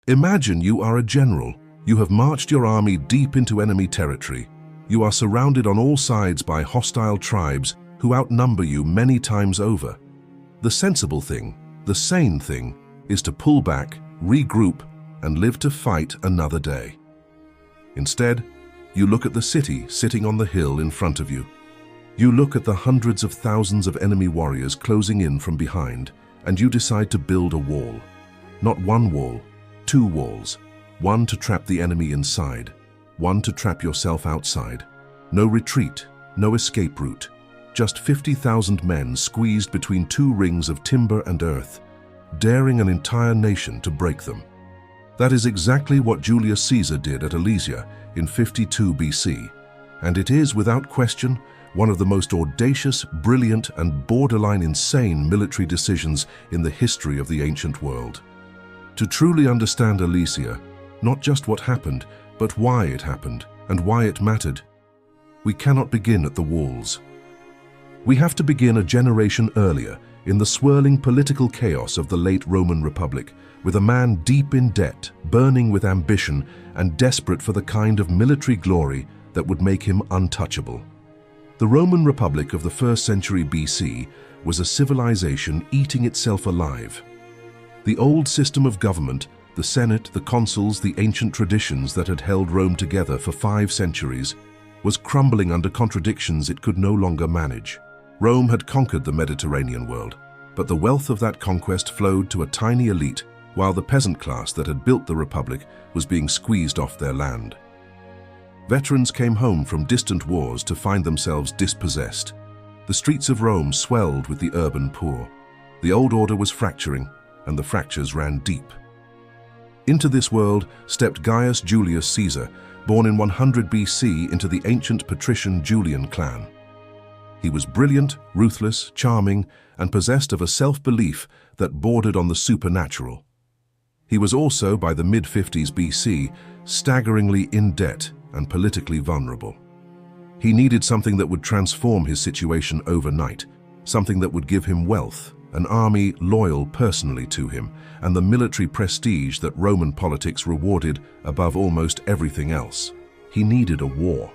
Imagine you are a general. You have marched your army deep into enemy territory. You are surrounded on all sides by hostile tribes who outnumber you many times over. The sensible thing, the sane thing, is to pull back, regroup, and live to fight another day. Instead, you look at the city sitting on the hill in front of you. You look at the hundreds of thousands of enemy warriors closing in from behind, and you decide to build a wall. Not one wall, two walls. One to trap the enemy inside, one to trap yourself outside. No retreat, no escape route. Just 50,000 men squeezed between two rings of timber and earth, daring an entire nation to break them. That is exactly what Julius Caesar did at Alesia in 52 BC, and it is, without question, one of the most audacious, brilliant, and borderline insane military decisions in the history of the ancient world. To truly understand Alesia, not just what happened, but why it happened and why it mattered, we cannot begin at the walls. We have to begin a generation earlier, in the swirling political chaos of the late Roman Republic, with a man deep in debt, burning with ambition, and desperate for the kind of military glory that would make him untouchable. The Roman Republic of the 1st century BC was a civilization eating itself alive. The old system of government, the Senate, the consuls, the ancient traditions that had held Rome together for 5 centuries, was crumbling under contradictions it could no longer manage. Rome had conquered the Mediterranean world, but the wealth of that conquest flowed to a tiny elite, while the peasant class that had built the Republic was being squeezed off their land. Veterans came home from distant wars to find themselves dispossessed. The streets of Rome swelled with the urban poor. The old order was fracturing, and the fractures ran deep. Into this world stepped Gaius Julius Caesar, born in 100 BC into the ancient patrician Julian clan. He was brilliant, ruthless, charming, and possessed of a self-belief that bordered on the supernatural. He was also, by the mid-50s BC, staggeringly in debt and politically vulnerable. He needed something that would transform his situation overnight, something that would give him wealth, an army loyal personally to him, and the military prestige that Roman politics rewarded above almost everything else. He needed a war.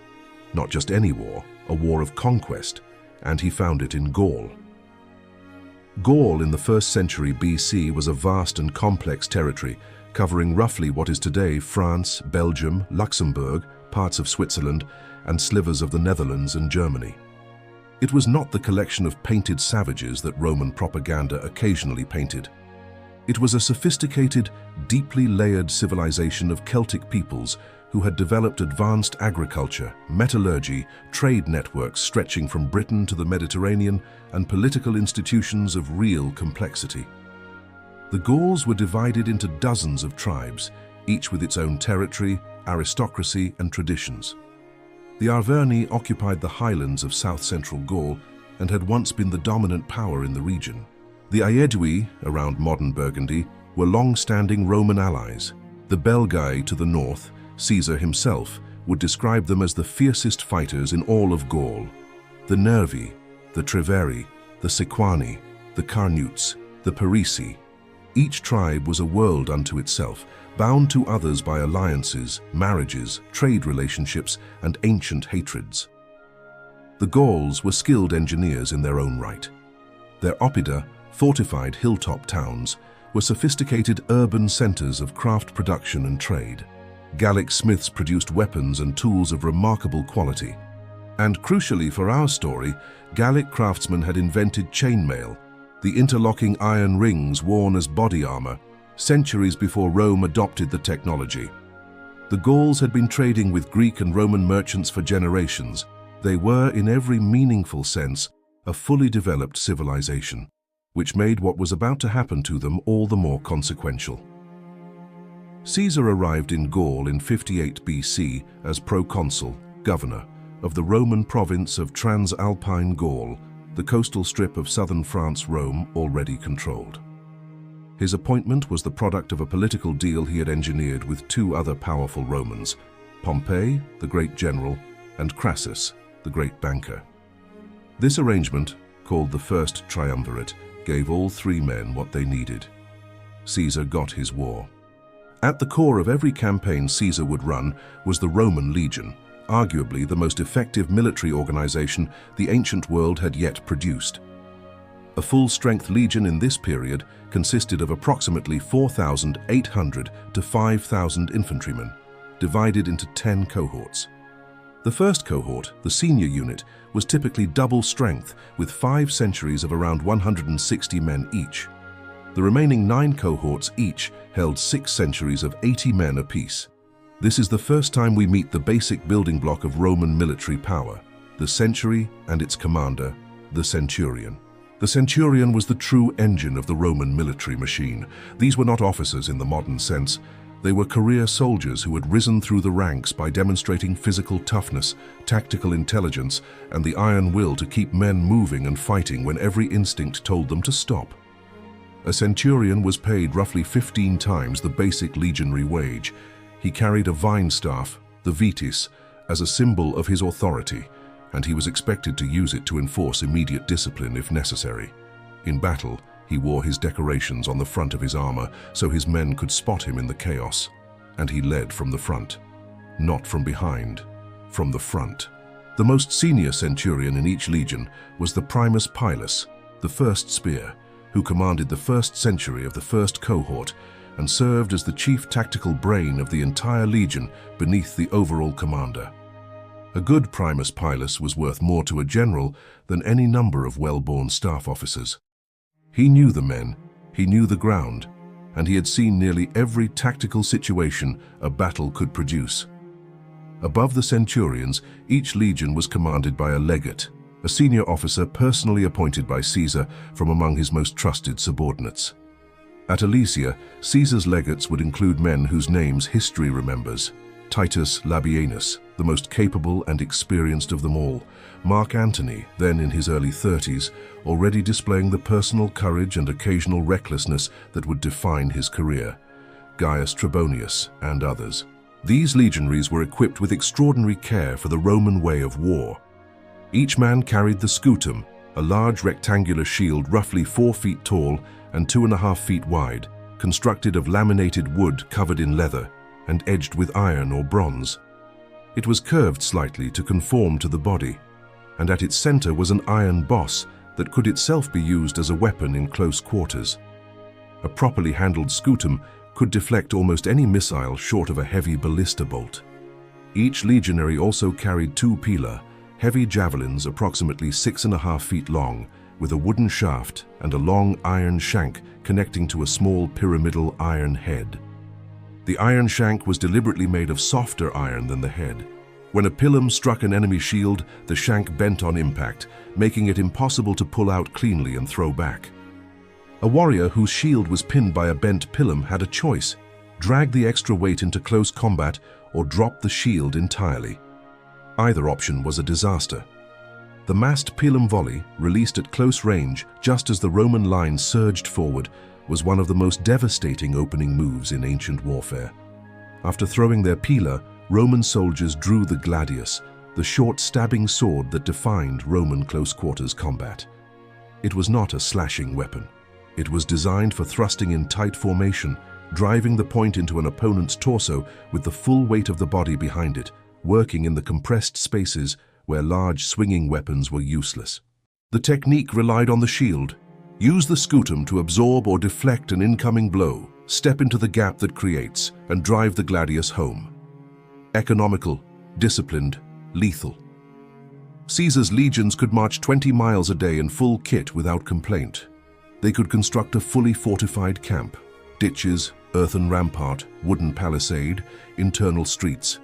Not just any war, a war of conquest, and he found it in Gaul. Gaul in the 1st century BC was a vast and complex territory, covering roughly what is today France, Belgium, Luxembourg, parts of Switzerland, and slivers of the Netherlands and Germany. It was not the collection of painted savages that Roman propaganda occasionally painted. It was a sophisticated, deeply layered civilization of Celtic peoples who had developed advanced agriculture, metallurgy, trade networks stretching from Britain to the Mediterranean, and political institutions of real complexity. The Gauls were divided into dozens of tribes, each with its own territory, aristocracy, and traditions. The Arverni occupied the highlands of south-central Gaul and had once been the dominant power in the region. The Aedui, around modern Burgundy, were long-standing Roman allies. The Belgae to the north, Caesar himself, would describe them as the fiercest fighters in all of Gaul. The Nervi, the Treveri, the Sequani, the Carnutes, the Parisii. Each tribe was a world unto itself, bound to others by alliances, marriages, trade relationships, and ancient hatreds. The Gauls were skilled engineers in their own right. Their oppida, fortified hilltop towns, were sophisticated urban centers of craft production and trade. Gallic smiths produced weapons and tools of remarkable quality. And crucially for our story, Gallic craftsmen had invented chainmail, the interlocking iron rings worn as body armor, centuries before Rome adopted the technology. The Gauls had been trading with Greek and Roman merchants for generations. They were, in every meaningful sense, a fully developed civilization, which made what was about to happen to them all the more consequential. Caesar arrived in Gaul in 58 BC as proconsul, governor, of the Roman province of Transalpine Gaul, the coastal strip of southern France Rome already controlled. His appointment was the product of a political deal he had engineered with 2 other powerful Romans, Pompey, the great general, and Crassus, the great banker. This arrangement, called the First Triumvirate, gave all 3 men what they needed. Caesar got his war. At the core of every campaign Caesar would run was the Roman legion, arguably the most effective military organization the ancient world had yet produced. A full-strength legion in this period consisted of approximately 4,800 to 5,000 infantrymen, divided into 10 cohorts. The first cohort, the senior unit, was typically double strength, with 5 centuries of around 160 men each. The remaining 9 cohorts each held 6 centuries of 80 men apiece. This is the first time we meet the basic building block of Roman military power, the century and its commander, the centurion. The centurion was the true engine of the Roman military machine. These were not officers in the modern sense. They were career soldiers who had risen through the ranks by demonstrating physical toughness, tactical intelligence, and the iron will to keep men moving and fighting when every instinct told them to stop. A centurion was paid roughly 15 times the basic legionary wage. He carried a vine staff, the vitis, as a symbol of his authority, and he was expected to use it to enforce immediate discipline if necessary. In battle, he wore his decorations on the front of his armor so his men could spot him in the chaos, and he led from the front. Not from behind, from the front. The most senior centurion in each legion was the primus pilus, the first spear, who commanded the first century of the first cohort and served as the chief tactical brain of the entire legion beneath the overall commander. A good primus pilus was worth more to a general than any number of well-born staff officers. He knew the men, he knew the ground, and he had seen nearly every tactical situation a battle could produce. Above the centurions, each legion was commanded by a legate, a senior officer personally appointed by Caesar from among his most trusted subordinates. At Alesia, Caesar's legates would include men whose names history remembers: Titus Labienus, the most capable and experienced of them all; Mark Antony, then in his early 30s, already displaying the personal courage and occasional recklessness that would define his career; Gaius Trebonius, and others. These legionaries were equipped with extraordinary care for the Roman way of war. Each man carried the scutum, a large rectangular shield roughly 4 feet tall and 2.5 feet wide, constructed of laminated wood covered in leather and edged with iron or bronze. It was curved slightly to conform to the body, and at its center was an iron boss that could itself be used as a weapon in close quarters. A properly handled scutum could deflect almost any missile short of a heavy ballista bolt. Each legionary also carried 2 pila, heavy javelins approximately 6.5 feet long, with a wooden shaft and a long iron shank connecting to a small pyramidal iron head. The iron shank was deliberately made of softer iron than the head. When a pilum struck an enemy shield, the shank bent on impact, making it impossible to pull out cleanly and throw back. A warrior whose shield was pinned by a bent pilum had a choice: drag the extra weight into close combat or drop the shield entirely. Either option was a disaster. The massed pilum volley, released at close range just as the Roman line surged forward, was one of the most devastating opening moves in ancient warfare. After throwing their pila, Roman soldiers drew the gladius, the short stabbing sword that defined Roman close-quarters combat. It was not a slashing weapon. It was designed for thrusting in tight formation, driving the point into an opponent's torso with the full weight of the body behind it, working in the compressed spaces where large swinging weapons were useless. The technique relied on the shield. Use the scutum to absorb or deflect an incoming blow, step into the gap that creates, and drive the gladius home. Economical, disciplined, lethal. Caesar's legions could march 20 miles a day in full kit without complaint. They could construct a fully fortified camp, ditches, earthen rampart, wooden palisade, internal streets,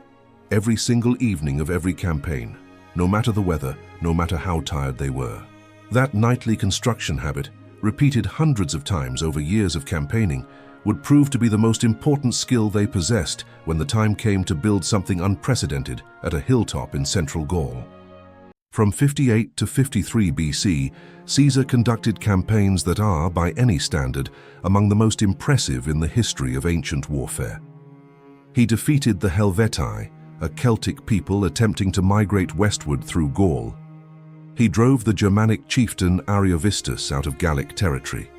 every single evening of every campaign, no matter the weather, no matter how tired they were. That nightly construction habit, repeated hundreds of times over years of campaigning, would prove to be the most important skill they possessed when the time came to build something unprecedented at a hilltop in central Gaul. From 58 to 53 BC, Caesar conducted campaigns that are, by any standard, among the most impressive in the history of ancient warfare. He defeated the Helvetii, a Celtic people attempting to migrate westward through Gaul. He drove the Germanic chieftain Ariovistus out of Gallic territory.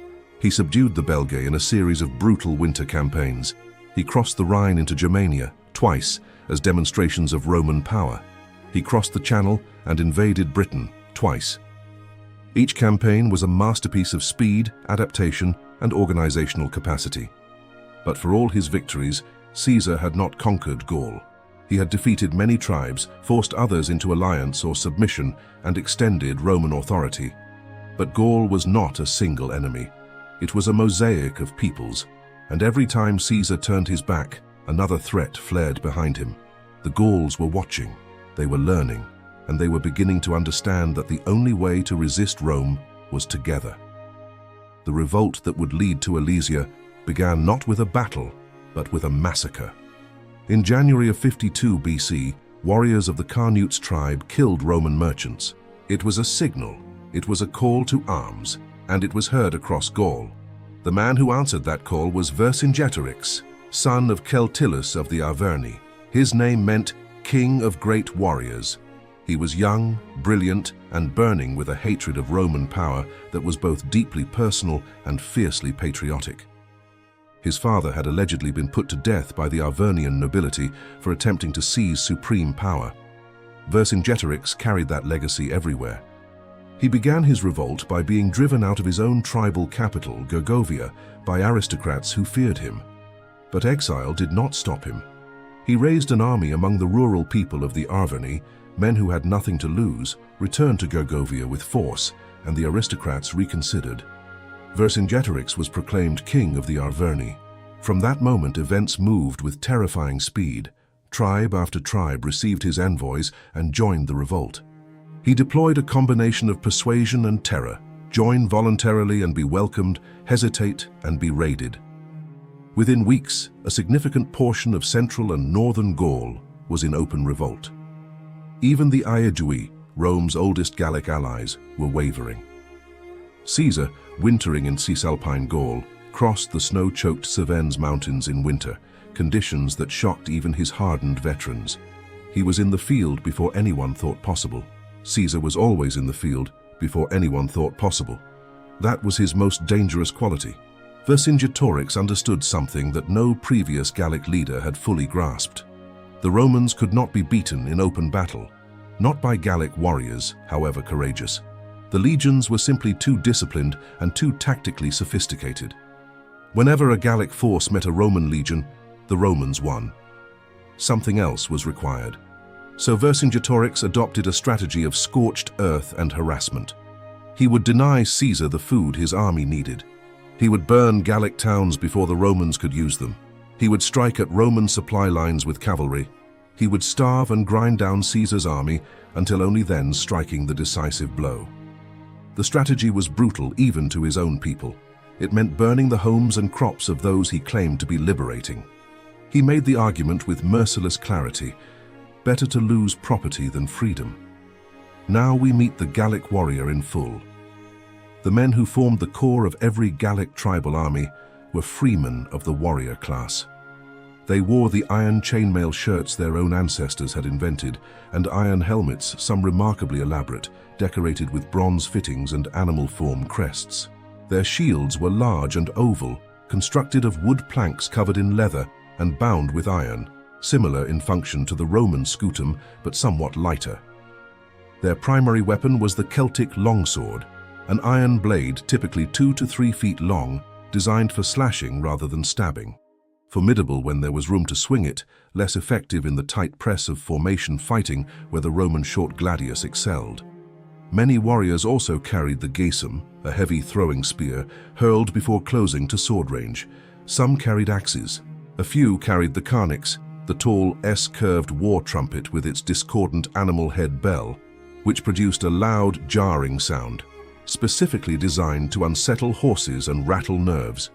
He subdued the Belgae in a series of brutal winter campaigns. He crossed the Rhine into Germania, twice, as demonstrations of Roman power. He crossed the Channel and invaded Britain, twice. Each campaign was a masterpiece of speed, adaptation, and organizational capacity. But for all his victories, Caesar had not conquered Gaul. He had defeated many tribes, forced others into alliance or submission, and extended Roman authority. But Gaul was not a single enemy. It was a mosaic of peoples, and every time Caesar turned his back, another threat flared behind him. The Gauls were watching, they were learning, and they were beginning to understand that the only way to resist Rome was together. The revolt that would lead to Alesia began not with a battle, but with a massacre. In January of 52 BC, warriors of the Carnutes tribe killed Roman merchants. It was a signal, it was a call to arms, and it was heard across Gaul. The man who answered that call was Vercingetorix, son of Celtillus of the Arverni. His name meant King of Great Warriors. He was young, brilliant, and burning with a hatred of Roman power that was both deeply personal and fiercely patriotic. His father had allegedly been put to death by the Arvernian nobility for attempting to seize supreme power. Vercingetorix carried that legacy everywhere. He began his revolt by being driven out of his own tribal capital, Gergovia, by aristocrats who feared him. But exile did not stop him. He raised an army among the rural people of the Arverni. Men who had nothing to lose returned to Gergovia with force, and the aristocrats reconsidered. Vercingetorix was proclaimed king of the Arverni. From that moment, events moved with terrifying speed. Tribe after tribe received his envoys and joined the revolt. He deployed a combination of persuasion and terror: join voluntarily and be welcomed, hesitate and be raided. Within weeks, a significant portion of central and northern Gaul was in open revolt. Even the Aedui, Rome's oldest Gallic allies, were wavering. Caesar, wintering in Cisalpine Gaul, crossed the snow-choked Cevennes mountains in winter, conditions that shocked even his hardened veterans. He was in the field before anyone thought possible. Caesar was always in the field before anyone thought possible. That was his most dangerous quality. Vercingetorix understood something that no previous Gallic leader had fully grasped. The Romans could not be beaten in open battle, not by Gallic warriors, however courageous. The legions were simply too disciplined and too tactically sophisticated. Whenever a Gallic force met a Roman legion, the Romans won. Something else was required. So Vercingetorix adopted a strategy of scorched earth and harassment. He would deny Caesar the food his army needed. He would burn Gallic towns before the Romans could use them. He would strike at Roman supply lines with cavalry. He would starve and grind down Caesar's army until only then striking the decisive blow. The strategy was brutal even to his own people. It meant burning the homes and crops of those he claimed to be liberating. He made the argument with merciless clarity: better to lose property than freedom. Now we meet the Gallic warrior in full. The men who formed the core of every Gallic tribal army were freemen of the warrior class. They wore the iron chainmail shirts their own ancestors had invented, and iron helmets, some remarkably elaborate, decorated with bronze fittings and animal-form crests. Their shields were large and oval, constructed of wood planks covered in leather and bound with iron, similar in function to the Roman scutum, but somewhat lighter. Their primary weapon was the Celtic longsword, an iron blade typically 2 to 3 feet long, designed for slashing rather than stabbing. Formidable when there was room to swing it, less effective in the tight press of formation fighting where the Roman short gladius excelled. Many warriors also carried the gaesum, a heavy throwing spear, hurled before closing to sword range. Some carried axes. A few carried the carnix, the tall S-curved war trumpet with its discordant animal head bell, which produced a loud, jarring sound, specifically designed to unsettle horses and rattle nerves.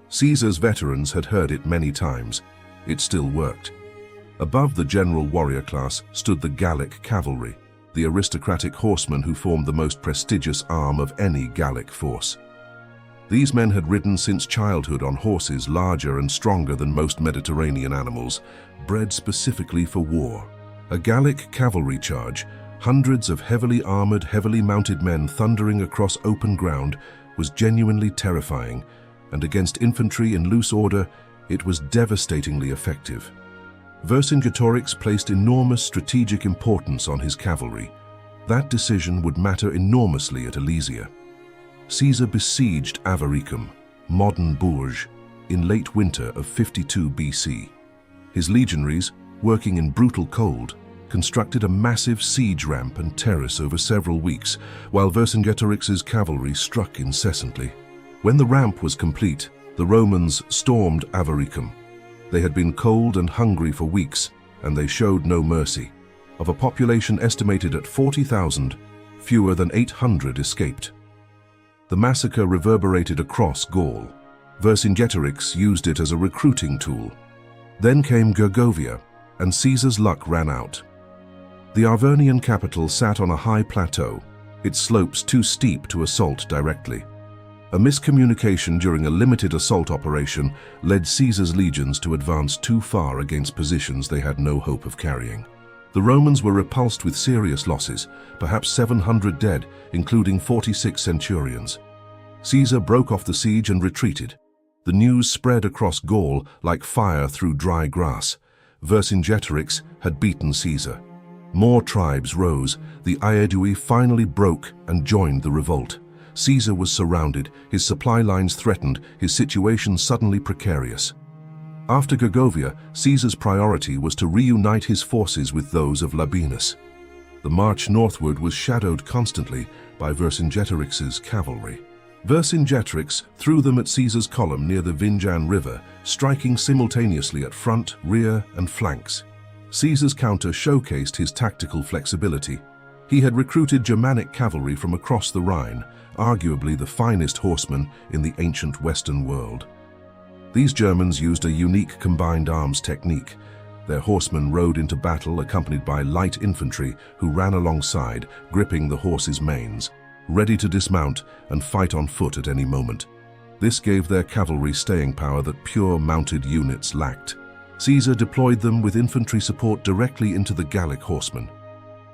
Caesar's veterans had heard it many times. It still worked. Above the general warrior class stood the Gallic cavalry, the aristocratic horsemen who formed the most prestigious arm of any Gallic force. These men had ridden since childhood on horses larger and stronger than most Mediterranean animals, bred specifically for war. A Gallic cavalry charge, hundreds of heavily armored, heavily mounted men thundering across open ground, was genuinely terrifying, and against infantry in loose order, It was devastatingly effective. Vercingetorix placed enormous strategic importance on his cavalry. That decision would matter enormously at Alesia. Caesar besieged Avaricum, modern Bourges, in late winter of 52 BC. His legionaries, working in brutal cold, constructed a massive siege ramp and terrace over several weeks, while Vercingetorix's cavalry struck incessantly. When the ramp was complete, the Romans stormed Avaricum. They had been cold and hungry for weeks, and they showed no mercy. Of a population estimated at 40,000, fewer than 800 escaped. The massacre reverberated across Gaul. Vercingetorix used it as a recruiting tool. Then came Gergovia, and Caesar's luck ran out. The Arvernian capital sat on a high plateau, its slopes too steep to assault directly. A miscommunication during a limited assault operation led Caesar's legions to advance too far against positions they had no hope of carrying. The Romans were repulsed with serious losses, perhaps 700 dead, including 46 centurions. Caesar broke off the siege and retreated. The news spread across Gaul like fire through dry grass. Vercingetorix had beaten Caesar. More tribes rose. The Aedui finally broke and joined the revolt. Caesar was surrounded, his supply lines threatened, his situation suddenly precarious. After Gergovia, Caesar's priority was to reunite his forces with those of Labienus. The march northward was shadowed constantly by Vercingetorix's cavalry. Vercingetorix threw them at Caesar's column near the Vinjan River, striking simultaneously at front, rear, and flanks. Caesar's counter showcased his tactical flexibility. He had recruited Germanic cavalry from across the Rhine, arguably the finest horsemen in the ancient Western world. These Germans used a unique combined arms technique. Their horsemen rode into battle accompanied by light infantry who ran alongside, gripping the horses' manes, ready to dismount and fight on foot at any moment. This gave their cavalry staying power that pure mounted units lacked. Caesar deployed them with infantry support directly into the Gallic horsemen.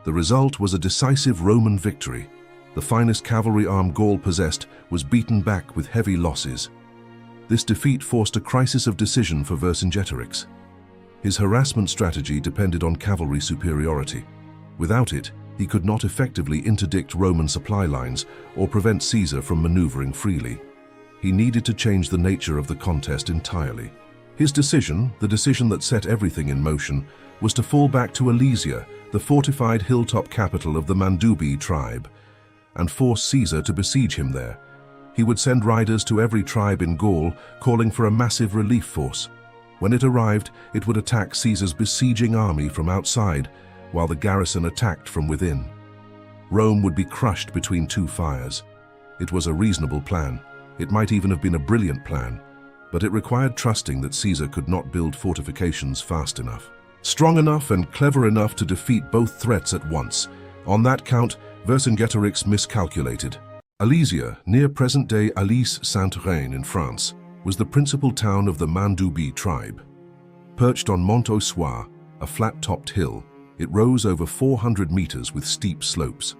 The result was a decisive Roman victory. The finest cavalry arm Gaul possessed was beaten back with heavy losses. This defeat forced a crisis of decision for Vercingetorix. His harassment strategy depended on cavalry superiority. Without it, he could not effectively interdict Roman supply lines or prevent Caesar from maneuvering freely. He needed to change the nature of the contest entirely. His decision, the decision that set everything in motion, was to fall back to Alesia, the fortified hilltop capital of the Mandubi tribe, and force Caesar to besiege him there. He would send riders to every tribe in Gaul, calling for a massive relief force. When it arrived, it would attack Caesar's besieging army from outside, while the garrison attacked from within. Rome would be crushed between two fires. It was a reasonable plan. It might even have been a brilliant plan, but it required trusting that Caesar could not build fortifications fast enough, strong enough and clever enough to defeat both threats at once. On that count, Vercingetorix miscalculated. Alesia, near present-day Alès-Saint-Reine in France, was the principal town of the Mandubi tribe. Perched on Mont Ossois, a flat-topped hill, it rose over 400 meters with steep slopes.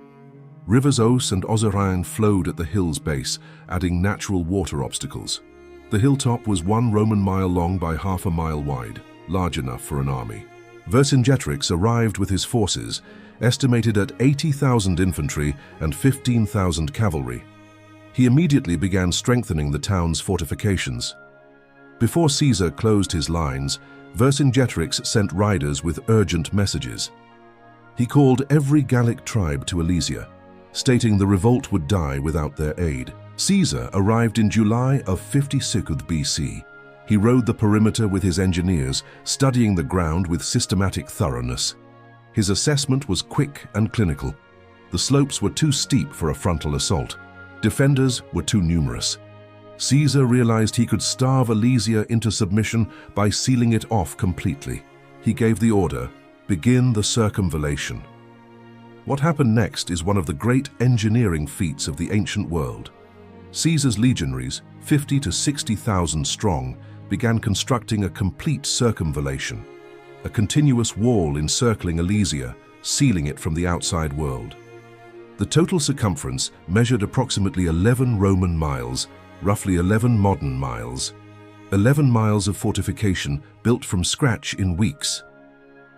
Rivers Ouse and Ozerain flowed at the hill's base, adding natural water obstacles. The hilltop was 1 Roman mile long by half a mile wide, large enough for an army. Vercingetorix arrived with his forces, estimated at 80,000 infantry and 15,000 cavalry. He immediately began strengthening the town's fortifications. Before Caesar closed his lines, Vercingetorix sent riders with urgent messages. He called every Gallic tribe to Alesia, stating the revolt would die without their aid. Caesar arrived in July of 56 BC. He rode the perimeter with his engineers, studying the ground with systematic thoroughness. His assessment was quick and clinical. The slopes were too steep for a frontal assault. Defenders were too numerous. Caesar realized he could starve Alesia into submission by sealing it off completely. He gave the order, begin the circumvallation. What happened next is one of the great engineering feats of the ancient world. Caesar's legionaries, 50 to 60,000 strong, began constructing a complete circumvallation, a continuous wall encircling Alesia, sealing it from the outside world. The total circumference measured approximately 11 Roman miles, roughly 11 modern miles. 11 miles of fortification built from scratch in weeks.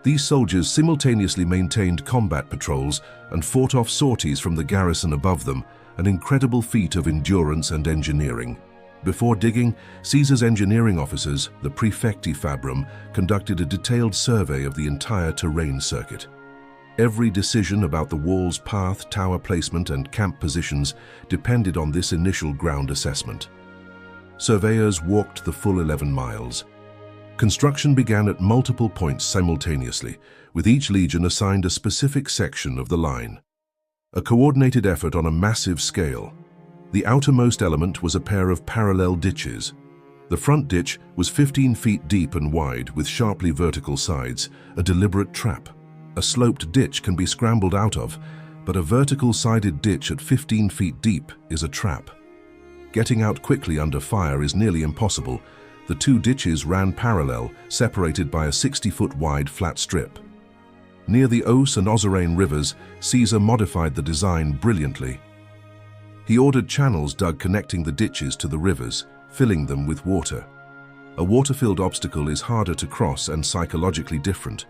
These soldiers simultaneously maintained combat patrols and fought off sorties from the garrison above them, an incredible feat of endurance and engineering. Before digging, Caesar's engineering officers, the Praefecti Fabrum, conducted a detailed survey of the entire terrain circuit. Every decision about the wall's path, tower placement, and camp positions depended on this initial ground assessment. Surveyors walked the full 11 miles. Construction began at multiple points simultaneously, with each legion assigned a specific section of the line. A coordinated effort on a massive scale. The outermost element was a pair of parallel ditches. The front ditch was 15 feet deep and wide, with sharply vertical sides, a deliberate trap. A sloped ditch can be scrambled out of, but a vertical-sided ditch at 15 feet deep is a trap. Getting out quickly under fire is nearly impossible. The two ditches ran parallel, separated by a 60-foot wide flat strip. Near the Ouse and Oserain rivers, Caesar modified the design brilliantly. He ordered channels dug connecting the ditches to the rivers, filling them with water. A water-filled obstacle is harder to cross and psychologically different.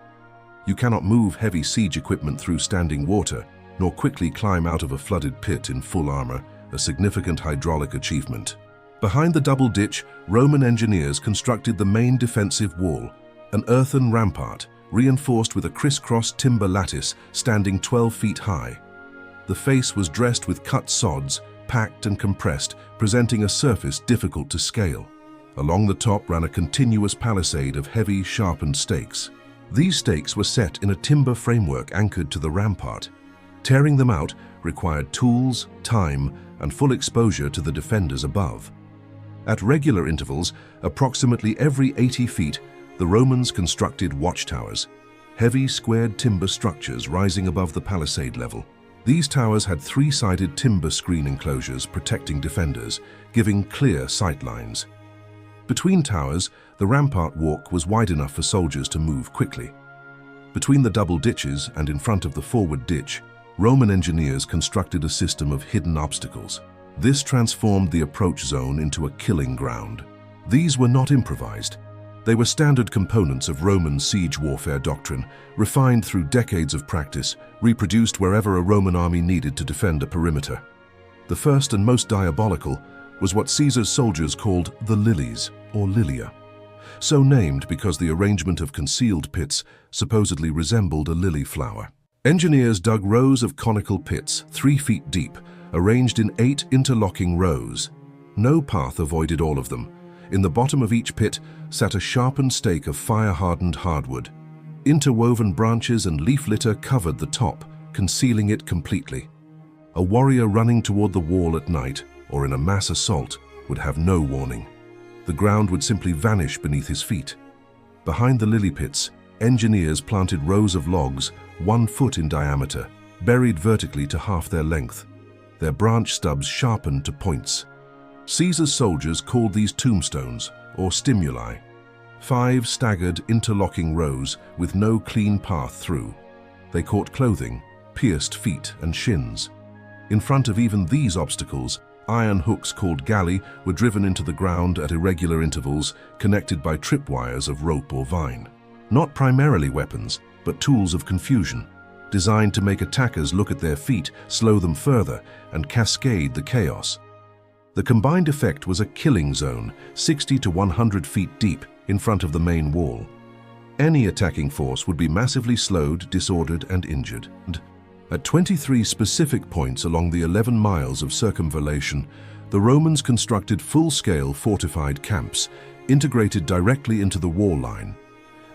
You cannot move heavy siege equipment through standing water, nor quickly climb out of a flooded pit in full armor, a significant hydraulic achievement. Behind the double ditch, Roman engineers constructed the main defensive wall, an earthen rampart, reinforced with a crisscross timber lattice standing 12 feet high. The face was dressed with cut sods, packed and compressed, presenting a surface difficult to scale. Along the top ran a continuous palisade of heavy, sharpened stakes. These stakes were set in a timber framework anchored to the rampart. Tearing them out required tools, time, and full exposure to the defenders above. At regular intervals, approximately every 80 feet, the Romans constructed watchtowers, heavy squared timber structures rising above the palisade level. These towers had three-sided timber screen enclosures protecting defenders, giving clear sight lines. Between towers, the rampart walk was wide enough for soldiers to move quickly. Between the double ditches and in front of the forward ditch, Roman engineers constructed a system of hidden obstacles. This transformed the approach zone into a killing ground. These were not improvised. They were standard components of Roman siege warfare doctrine, refined through decades of practice, reproduced wherever a Roman army needed to defend a perimeter. The first and most diabolical was what Caesar's soldiers called the lilies, or lilia. So named because the arrangement of concealed pits supposedly resembled a lily flower. Engineers dug rows of conical pits, 3 feet deep, arranged in 8 interlocking rows. No path avoided all of them. In the bottom of each pit sat a sharpened stake of fire-hardened hardwood. Interwoven branches and leaf litter covered the top, concealing it completely. A warrior running toward the wall at night, or in a mass assault, would have no warning. The ground would simply vanish beneath his feet. Behind the lily pits, engineers planted rows of logs, 1 foot in diameter, buried vertically to half their length, their branch stubs sharpened to points. Caesar's soldiers called these tombstones, or stimuli, 5 staggered interlocking rows with no clean path through. They caught clothing, pierced feet and shins. In front of even these obstacles, iron hooks called galli were driven into the ground at irregular intervals, connected by tripwires of rope or vine. Not primarily weapons, but tools of confusion, designed to make attackers look at their feet, slow them further, and cascade the chaos. The combined effect was a killing zone, 60 to 100 feet deep, in front of the main wall. Any attacking force would be massively slowed, disordered, and injured. At 23 specific points along the 11 miles of circumvallation, the Romans constructed full-scale fortified camps, integrated directly into the wall line.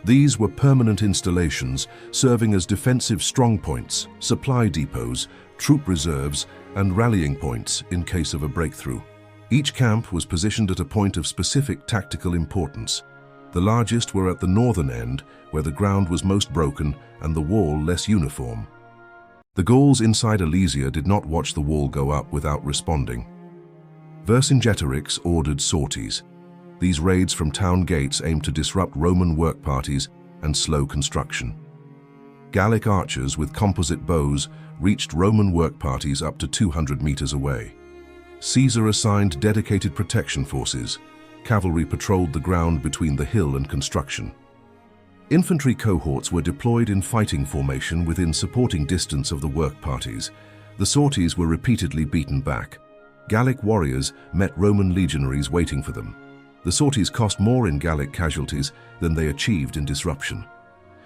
These were permanent installations, serving as defensive strongpoints, supply depots, troop reserves, and rallying points in case of a breakthrough. Each camp was positioned at a point of specific tactical importance. The largest were at the northern end, where the ground was most broken and the wall less uniform. The Gauls inside Alesia did not watch the wall go up without responding. Vercingetorix ordered sorties. These raids from town gates aimed to disrupt Roman work parties and slow construction. Gallic archers with composite bows reached Roman work parties up to 200 meters away. Caesar assigned dedicated protection forces. cavalry patrolled the ground between the hill and construction. Infantry cohorts were deployed in fighting formation within supporting distance of the work parties. The sorties were repeatedly beaten back. Gallic warriors met Roman legionaries waiting for them. The sorties cost more in Gallic casualties than they achieved in disruption.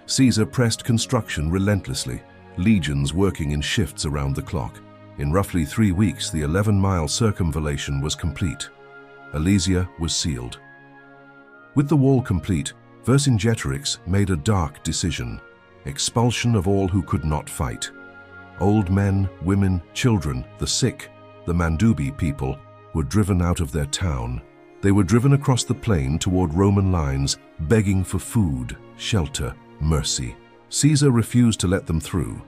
Caesar pressed construction relentlessly, legions working in shifts around the clock. In roughly 3 weeks, the 11-mile circumvallation was complete. Alesia was sealed. With the wall complete, Vercingetorix made a dark decision: expulsion of all who could not fight. Old men, women, children, the sick, the Mandubi people were driven out of their town. They were driven across the plain toward Roman lines, begging for food, shelter, mercy. Caesar refused to let them through.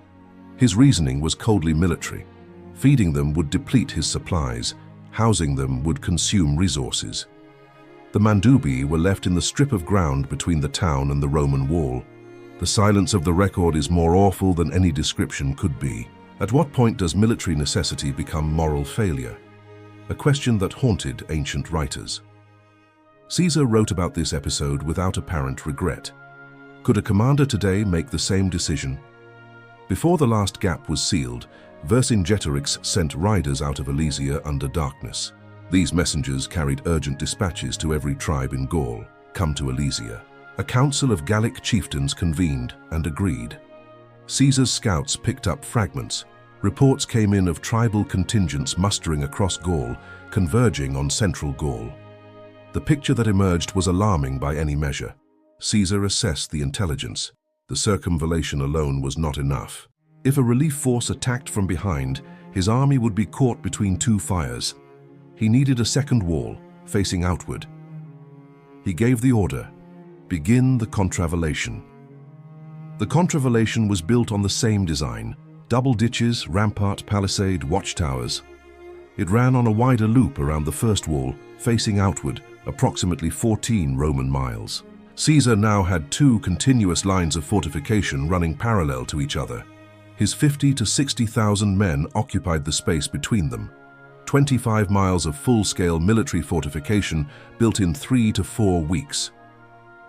His reasoning was coldly military. Feeding them would deplete his supplies. Housing them would consume resources. The Mandubi were left in the strip of ground between the town and the Roman wall. The silence of the record is more awful than any description could be. At what point does military necessity become moral failure? A question that haunted ancient writers. Caesar wrote about this episode without apparent regret. Could a commander today make the same decision? Before the last gap was sealed, Vercingetorix sent riders out of Alesia under darkness. These messengers carried urgent dispatches to every tribe in Gaul: come to Alesia. A council of Gallic chieftains convened and agreed. Caesar's scouts picked up fragments. Reports came in of tribal contingents mustering across Gaul, converging on central Gaul. The picture that emerged was alarming by any measure. Caesar assessed the intelligence. The circumvallation alone was not enough. If a relief force attacked from behind, his army would be caught between two fires. He needed a second wall, facing outward. He gave the order: begin the contravallation. The contravallation was built on the same design: double ditches, rampart, palisade, watchtowers. It ran on a wider loop around the first wall, facing outward, approximately 14 Roman miles. Caesar now had 2 continuous lines of fortification running parallel to each other. His 50,000 to 60,000 men occupied the space between them. 25 miles of full-scale military fortification built in 3 to 4 weeks.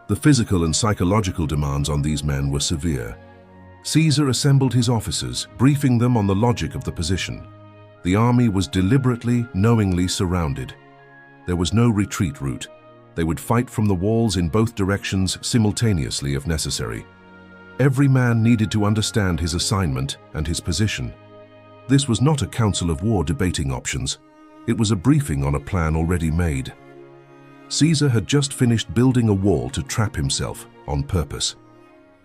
The physical and psychological demands on these men were severe. Caesar assembled his officers, briefing them on the logic of the position. The army was deliberately, knowingly surrounded. There was no retreat route. They would fight from the walls in both directions simultaneously if necessary. Every man needed to understand his assignment and his position. This was not a council of war debating options. It was a briefing on a plan already made. Caesar had just finished building a wall to trap himself on purpose.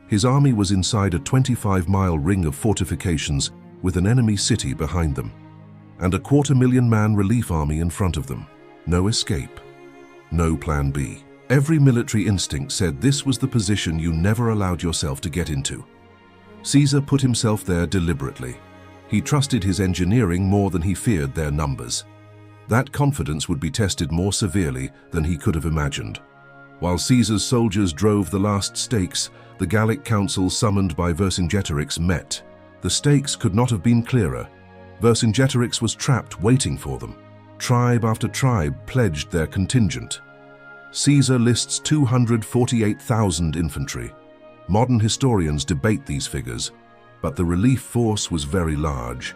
His army was inside a 25-mile ring of fortifications with an enemy city behind them, and a 250,000-man relief army in front of them. No escape. No plan B. Every military instinct said this was the position you never allowed yourself to get into. Caesar put himself there deliberately. He trusted his engineering more than he feared their numbers. That confidence would be tested more severely than he could have imagined. While Caesar's soldiers drove the last stakes, the Gallic council summoned by Vercingetorix met. The stakes could not have been clearer. Vercingetorix was trapped waiting for them. Tribe after tribe pledged their contingent. Caesar lists 248,000 infantry. Modern historians debate these figures, but the relief force was very large.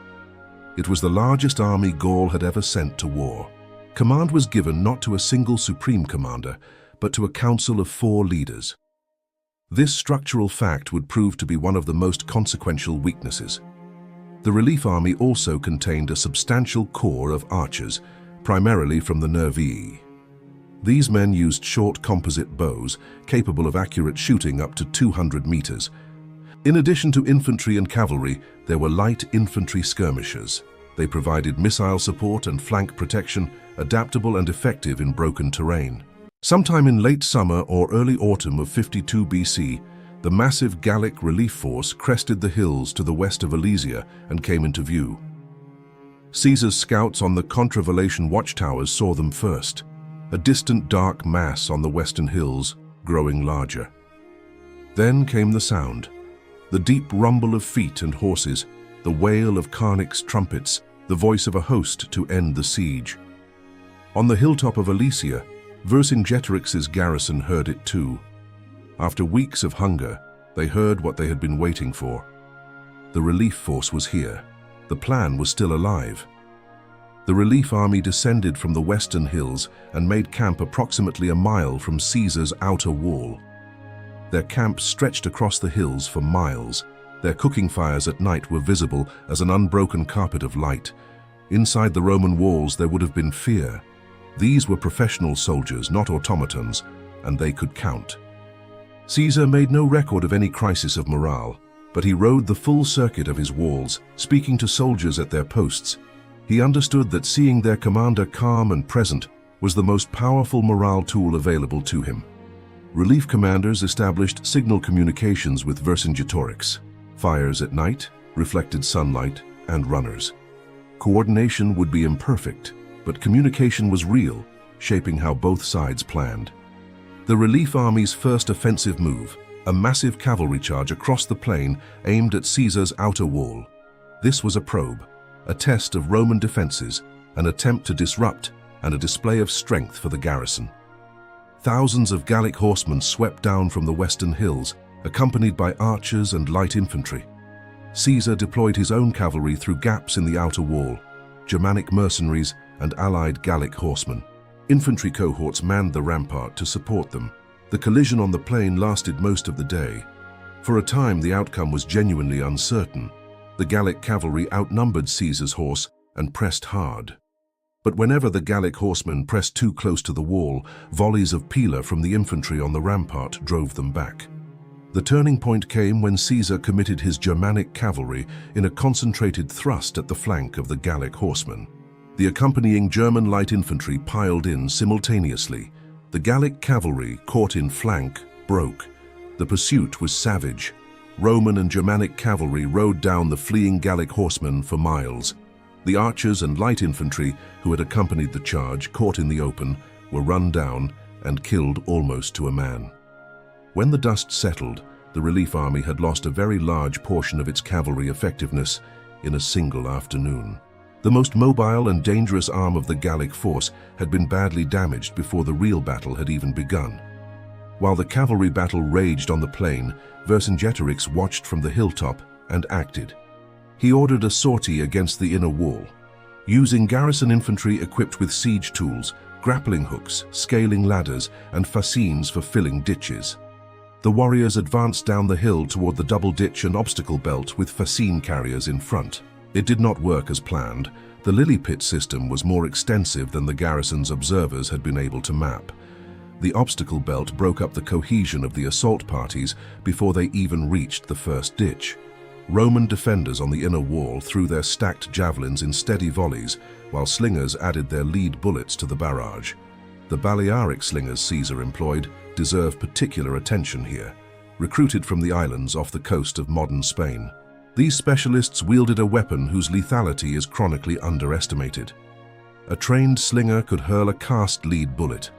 It was the largest army Gaul had ever sent to war. Command was given not to a single supreme commander, but to a council of 4 leaders. This structural fact would prove to be one of the most consequential weaknesses. The relief army also contained a substantial corps of archers, primarily from the Nervii. These men used short composite bows, capable of accurate shooting up to 200 meters. In addition to infantry and cavalry, there were light infantry skirmishers. They provided missile support and flank protection, adaptable and effective in broken terrain. Sometime in late summer or early autumn of 52 BC, the massive Gallic relief force crested the hills to the west of Alesia and came into view. Caesar's scouts on the contravallation watchtowers saw them first, a distant dark mass on the western hills, growing larger. Then came the sound, the deep rumble of feet and horses, the wail of Carnick's trumpets, the voice of a host to end the siege. On the hilltop of Alesia, Vercingetorix's garrison heard it too. After weeks of hunger, they heard what they had been waiting for. The relief force was here. The plan was still alive. The relief army descended from the western hills and made camp approximately a mile from Caesar's outer wall. Their camp stretched across the hills for miles. Their cooking fires at night were visible as an unbroken carpet of light. Inside the Roman walls there would have been fear. These were professional soldiers, not automatons, and they could count. Caesar made no record of any crisis of morale, but he rode the full circuit of his walls, speaking to soldiers at their posts. He understood that seeing their commander calm and present was the most powerful morale tool available to him. Relief commanders established signal communications with Vercingetorix, fires at night, reflected sunlight, and runners. Coordination would be imperfect, but communication was real, shaping how both sides planned. The relief army's first offensive move, a massive cavalry charge across the plain aimed at Caesar's outer wall. This was a probe, a test of Roman defenses, an attempt to disrupt, and a display of strength for the garrison. Thousands of Gallic horsemen swept down from the western hills, accompanied by archers and light infantry. Caesar deployed his own cavalry through gaps in the outer wall, Germanic mercenaries and allied Gallic horsemen. Infantry cohorts manned the rampart to support them. The collision on the plain lasted most of the day. For a time, the outcome was genuinely uncertain. The Gallic cavalry outnumbered Caesar's horse and pressed hard. But whenever the Gallic horsemen pressed too close to the wall, volleys of pila from the infantry on the rampart drove them back. The turning point came when Caesar committed his Germanic cavalry in a concentrated thrust at the flank of the Gallic horsemen. The accompanying German light infantry piled in simultaneously. The Gallic cavalry, caught in flank, broke. The pursuit was savage. Roman and Germanic cavalry rode down the fleeing Gallic horsemen for miles. The archers and light infantry who had accompanied the charge, caught in the open, were run down and killed almost to a man. When the dust settled, the relief army had lost a very large portion of its cavalry effectiveness in a single afternoon. The most mobile and dangerous arm of the Gallic force had been badly damaged before the real battle had even begun. While the cavalry battle raged on the plain, Vercingetorix watched from the hilltop and acted. He ordered a sortie against the inner wall. Using garrison infantry equipped with siege tools, grappling hooks, scaling ladders, and fascines for filling ditches. The warriors advanced down the hill toward the double ditch and obstacle belt with fascine carriers in front. It did not work as planned. The lily pit system was more extensive than the garrison's observers had been able to map. The obstacle belt broke up the cohesion of the assault parties before they even reached the first ditch. Roman defenders on the inner wall threw their stacked javelins in steady volleys, while slingers added their lead bullets to the barrage. The Balearic slingers Caesar employed deserve particular attention here, recruited from the islands off the coast of modern Spain. These specialists wielded a weapon whose lethality is chronically underestimated. A trained slinger could hurl a cast lead bullet.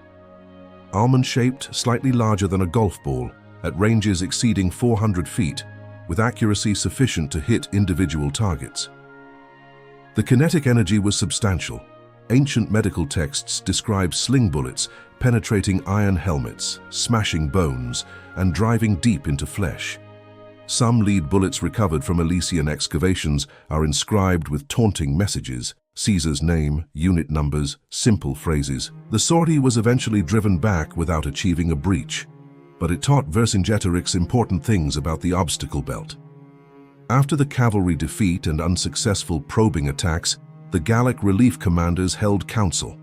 Almond-shaped, slightly larger than a golf ball, at ranges exceeding 400 feet, with accuracy sufficient to hit individual targets. The kinetic energy was substantial. Ancient medical texts describe sling bullets penetrating iron helmets, smashing bones, and driving deep into flesh. Some lead bullets recovered from Alesian excavations are inscribed with taunting messages, Caesar's name, unit numbers, simple phrases. The sortie was eventually driven back without achieving a breach, but it taught Vercingetorix important things about the obstacle belt. After the cavalry defeat and unsuccessful probing attacks, the Gallic relief commanders held council.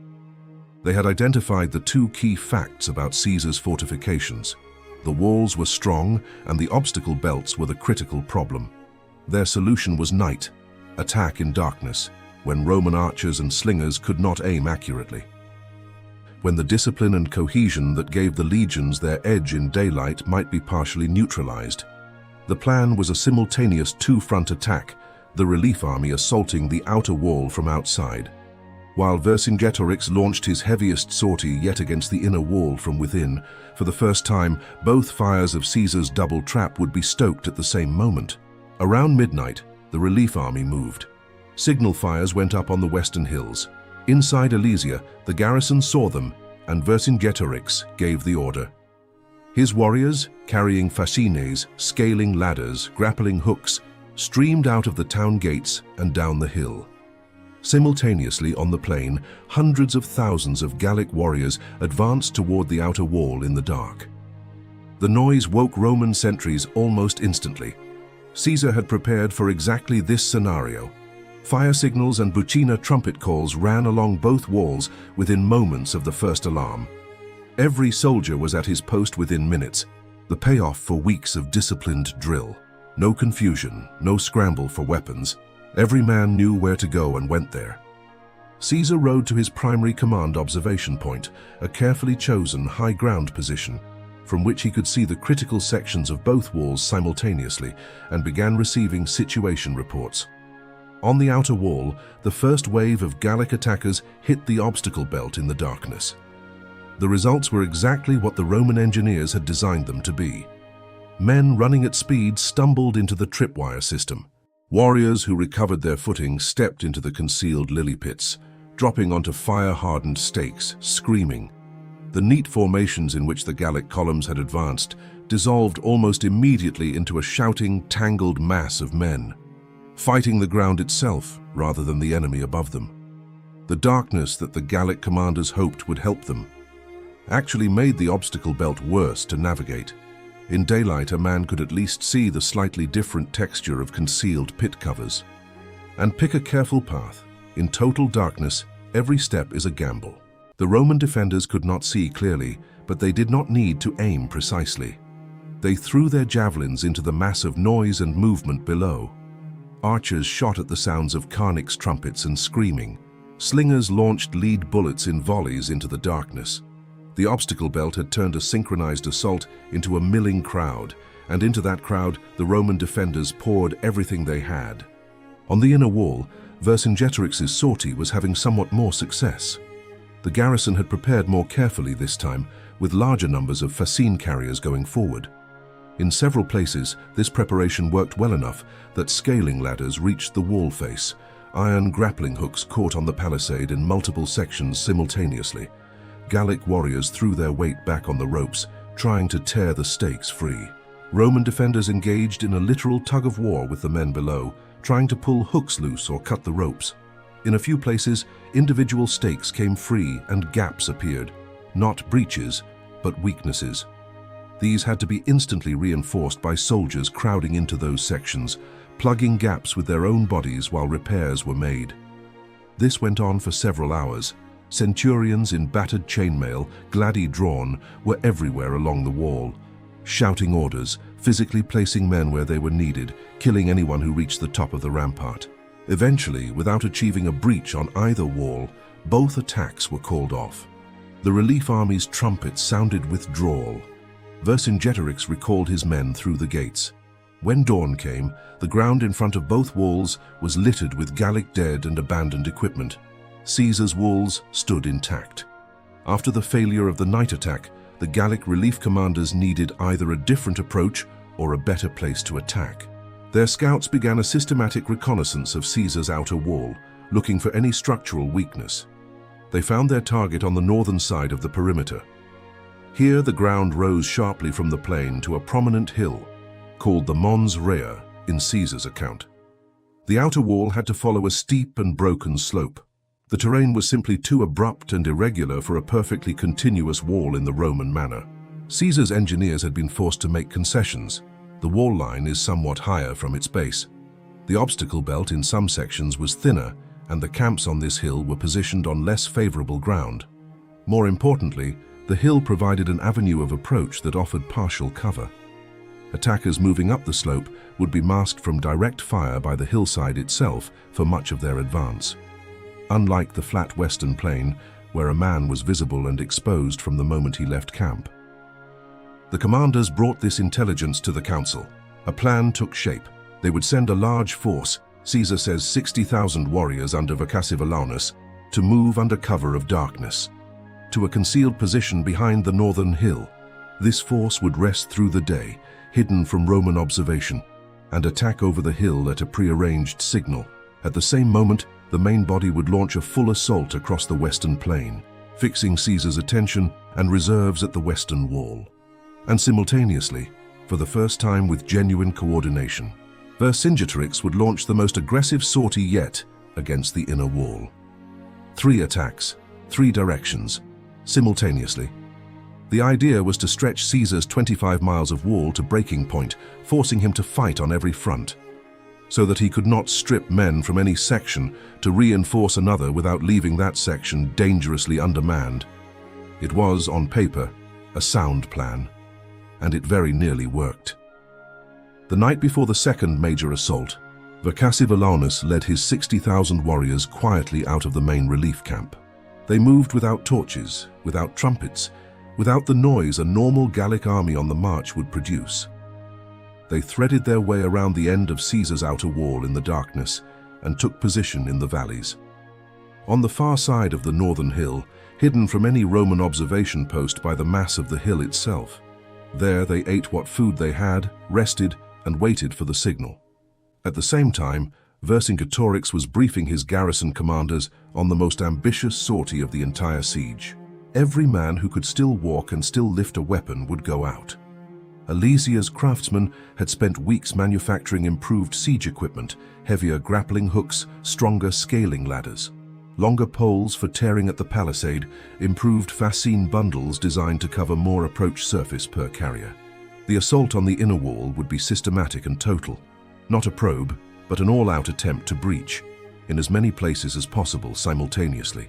They had identified the two key facts about Caesar's fortifications. The walls were strong, and the obstacle belts were the critical problem. Their solution was night, attack in darkness, when Roman archers and slingers could not aim accurately. When the discipline and cohesion that gave the legions their edge in daylight might be partially neutralized. The plan was a simultaneous two-front attack, the relief army assaulting the outer wall from outside, while Vercingetorix launched his heaviest sortie yet against the inner wall from within. For the first time, both fires of Caesar's double trap would be stoked at the same moment. Around midnight, the relief army moved. Signal fires went up on the western hills. Inside Alesia, the garrison saw them and Vercingetorix gave the order. His warriors, carrying fascines, scaling ladders, grappling hooks, streamed out of the town gates and down the hill. Simultaneously on the plain, hundreds of thousands of Gallic warriors advanced toward the outer wall in the dark. The noise woke Roman sentries almost instantly. Caesar had prepared for exactly this scenario. Fire signals and buccina trumpet calls ran along both walls within moments of the first alarm. Every soldier was at his post within minutes, the payoff for weeks of disciplined drill. No confusion, no scramble for weapons. Every man knew where to go and went there. Caesar rode to his primary command observation point, a carefully chosen high ground position, from which he could see the critical sections of both walls simultaneously and began receiving situation reports. On the outer wall, the first wave of Gallic attackers hit the obstacle belt in the darkness. The results were exactly what the Roman engineers had designed them to be. Men running at speed stumbled into the tripwire system. Warriors who recovered their footing stepped into the concealed lily pits, dropping onto fire-hardened stakes, screaming. The neat formations in which the Gallic columns had advanced dissolved almost immediately into a shouting, tangled mass of men, fighting the ground itself rather than the enemy above them. The darkness that the Gallic commanders hoped would help them actually made the obstacle belt worse to navigate. In daylight, a man could at least see the slightly different texture of concealed pit covers. And pick a careful path. In total darkness, every step is a gamble. The Roman defenders could not see clearly, but they did not need to aim precisely. They threw their javelins into the mass of noise and movement below. Archers shot at the sounds of Carnics' trumpets and screaming. Slingers launched lead bullets in volleys into the darkness. The obstacle belt had turned a synchronized assault into a milling crowd, and into that crowd the Roman defenders poured everything they had. On the inner wall, Vercingetorix's sortie was having somewhat more success. The garrison had prepared more carefully this time, with larger numbers of fascine carriers going forward. In several places, this preparation worked well enough that scaling ladders reached the wall face. Iron grappling hooks caught on the palisade in multiple sections simultaneously. Gallic warriors threw their weight back on the ropes, trying to tear the stakes free. Roman defenders engaged in a literal tug-of-war with the men below, trying to pull hooks loose or cut the ropes. In a few places, individual stakes came free and gaps appeared, not breaches, but weaknesses. These had to be instantly reinforced by soldiers crowding into those sections, plugging gaps with their own bodies while repairs were made. This went on for several hours. Centurions in battered chainmail, gladi drawn, were everywhere along the wall, shouting orders, physically placing men where they were needed, killing anyone who reached the top of the rampart. Eventually, without achieving a breach on either wall, both attacks were called off. The relief army's trumpets sounded withdrawal. Vercingetorix recalled his men through the gates. When dawn came, the ground in front of both walls was littered with Gallic dead and abandoned equipment. Caesar's walls stood intact. After the failure of the night attack, the Gallic relief commanders needed either a different approach or a better place to attack. Their scouts began a systematic reconnaissance of Caesar's outer wall, looking for any structural weakness. They found their target on the northern side of the perimeter. Here the ground rose sharply from the plain to a prominent hill, called the Mons Rea in Caesar's account. The outer wall had to follow a steep and broken slope. The terrain was simply too abrupt and irregular for a perfectly continuous wall in the Roman manner. Caesar's engineers had been forced to make concessions. The wall line is somewhat higher from its base. The obstacle belt in some sections was thinner, and the camps on this hill were positioned on less favorable ground. More importantly, the hill provided an avenue of approach that offered partial cover. Attackers moving up the slope would be masked from direct fire by the hillside itself for much of their advance. Unlike the flat western plain, where a man was visible and exposed from the moment he left camp. The commanders brought this intelligence to the council. A plan took shape. They would send a large force, Caesar says 60,000 warriors under Vercassivellaunus, to move under cover of darkness, to a concealed position behind the northern hill. This force would rest through the day, hidden from Roman observation, and attack over the hill at a prearranged signal. At the same moment, the main body would launch a full assault across the western plain, fixing Caesar's attention and reserves at the western wall. And simultaneously, for the first time with genuine coordination, Vercingetorix would launch the most aggressive sortie yet against the inner wall. 3 attacks, 3 directions, simultaneously. The idea was to stretch Caesar's 25 miles of wall to breaking point, forcing him to fight on every front, so that he could not strip men from any section to reinforce another without leaving that section dangerously undermanned. It was, on paper, a sound plan, and it very nearly worked. The night before the second major assault, Vercassivelaunus led his 60,000 warriors quietly out of the main relief camp. They moved without torches, without trumpets, without the noise a normal Gallic army on the march would produce. They threaded their way around the end of Caesar's outer wall in the darkness and took position in the valleys. On the far side of the northern hill, hidden from any Roman observation post by the mass of the hill itself, there they ate what food they had, rested, and waited for the signal. At the same time, Vercingetorix was briefing his garrison commanders on the most ambitious sortie of the entire siege. Every man who could still walk and still lift a weapon would go out. Alesia's craftsmen had spent weeks manufacturing improved siege equipment, heavier grappling hooks, stronger scaling ladders, longer poles for tearing at the palisade, improved fascine bundles designed to cover more approach surface per carrier. The assault on the inner wall would be systematic and total, not a probe, but an all-out attempt to breach, in as many places as possible simultaneously.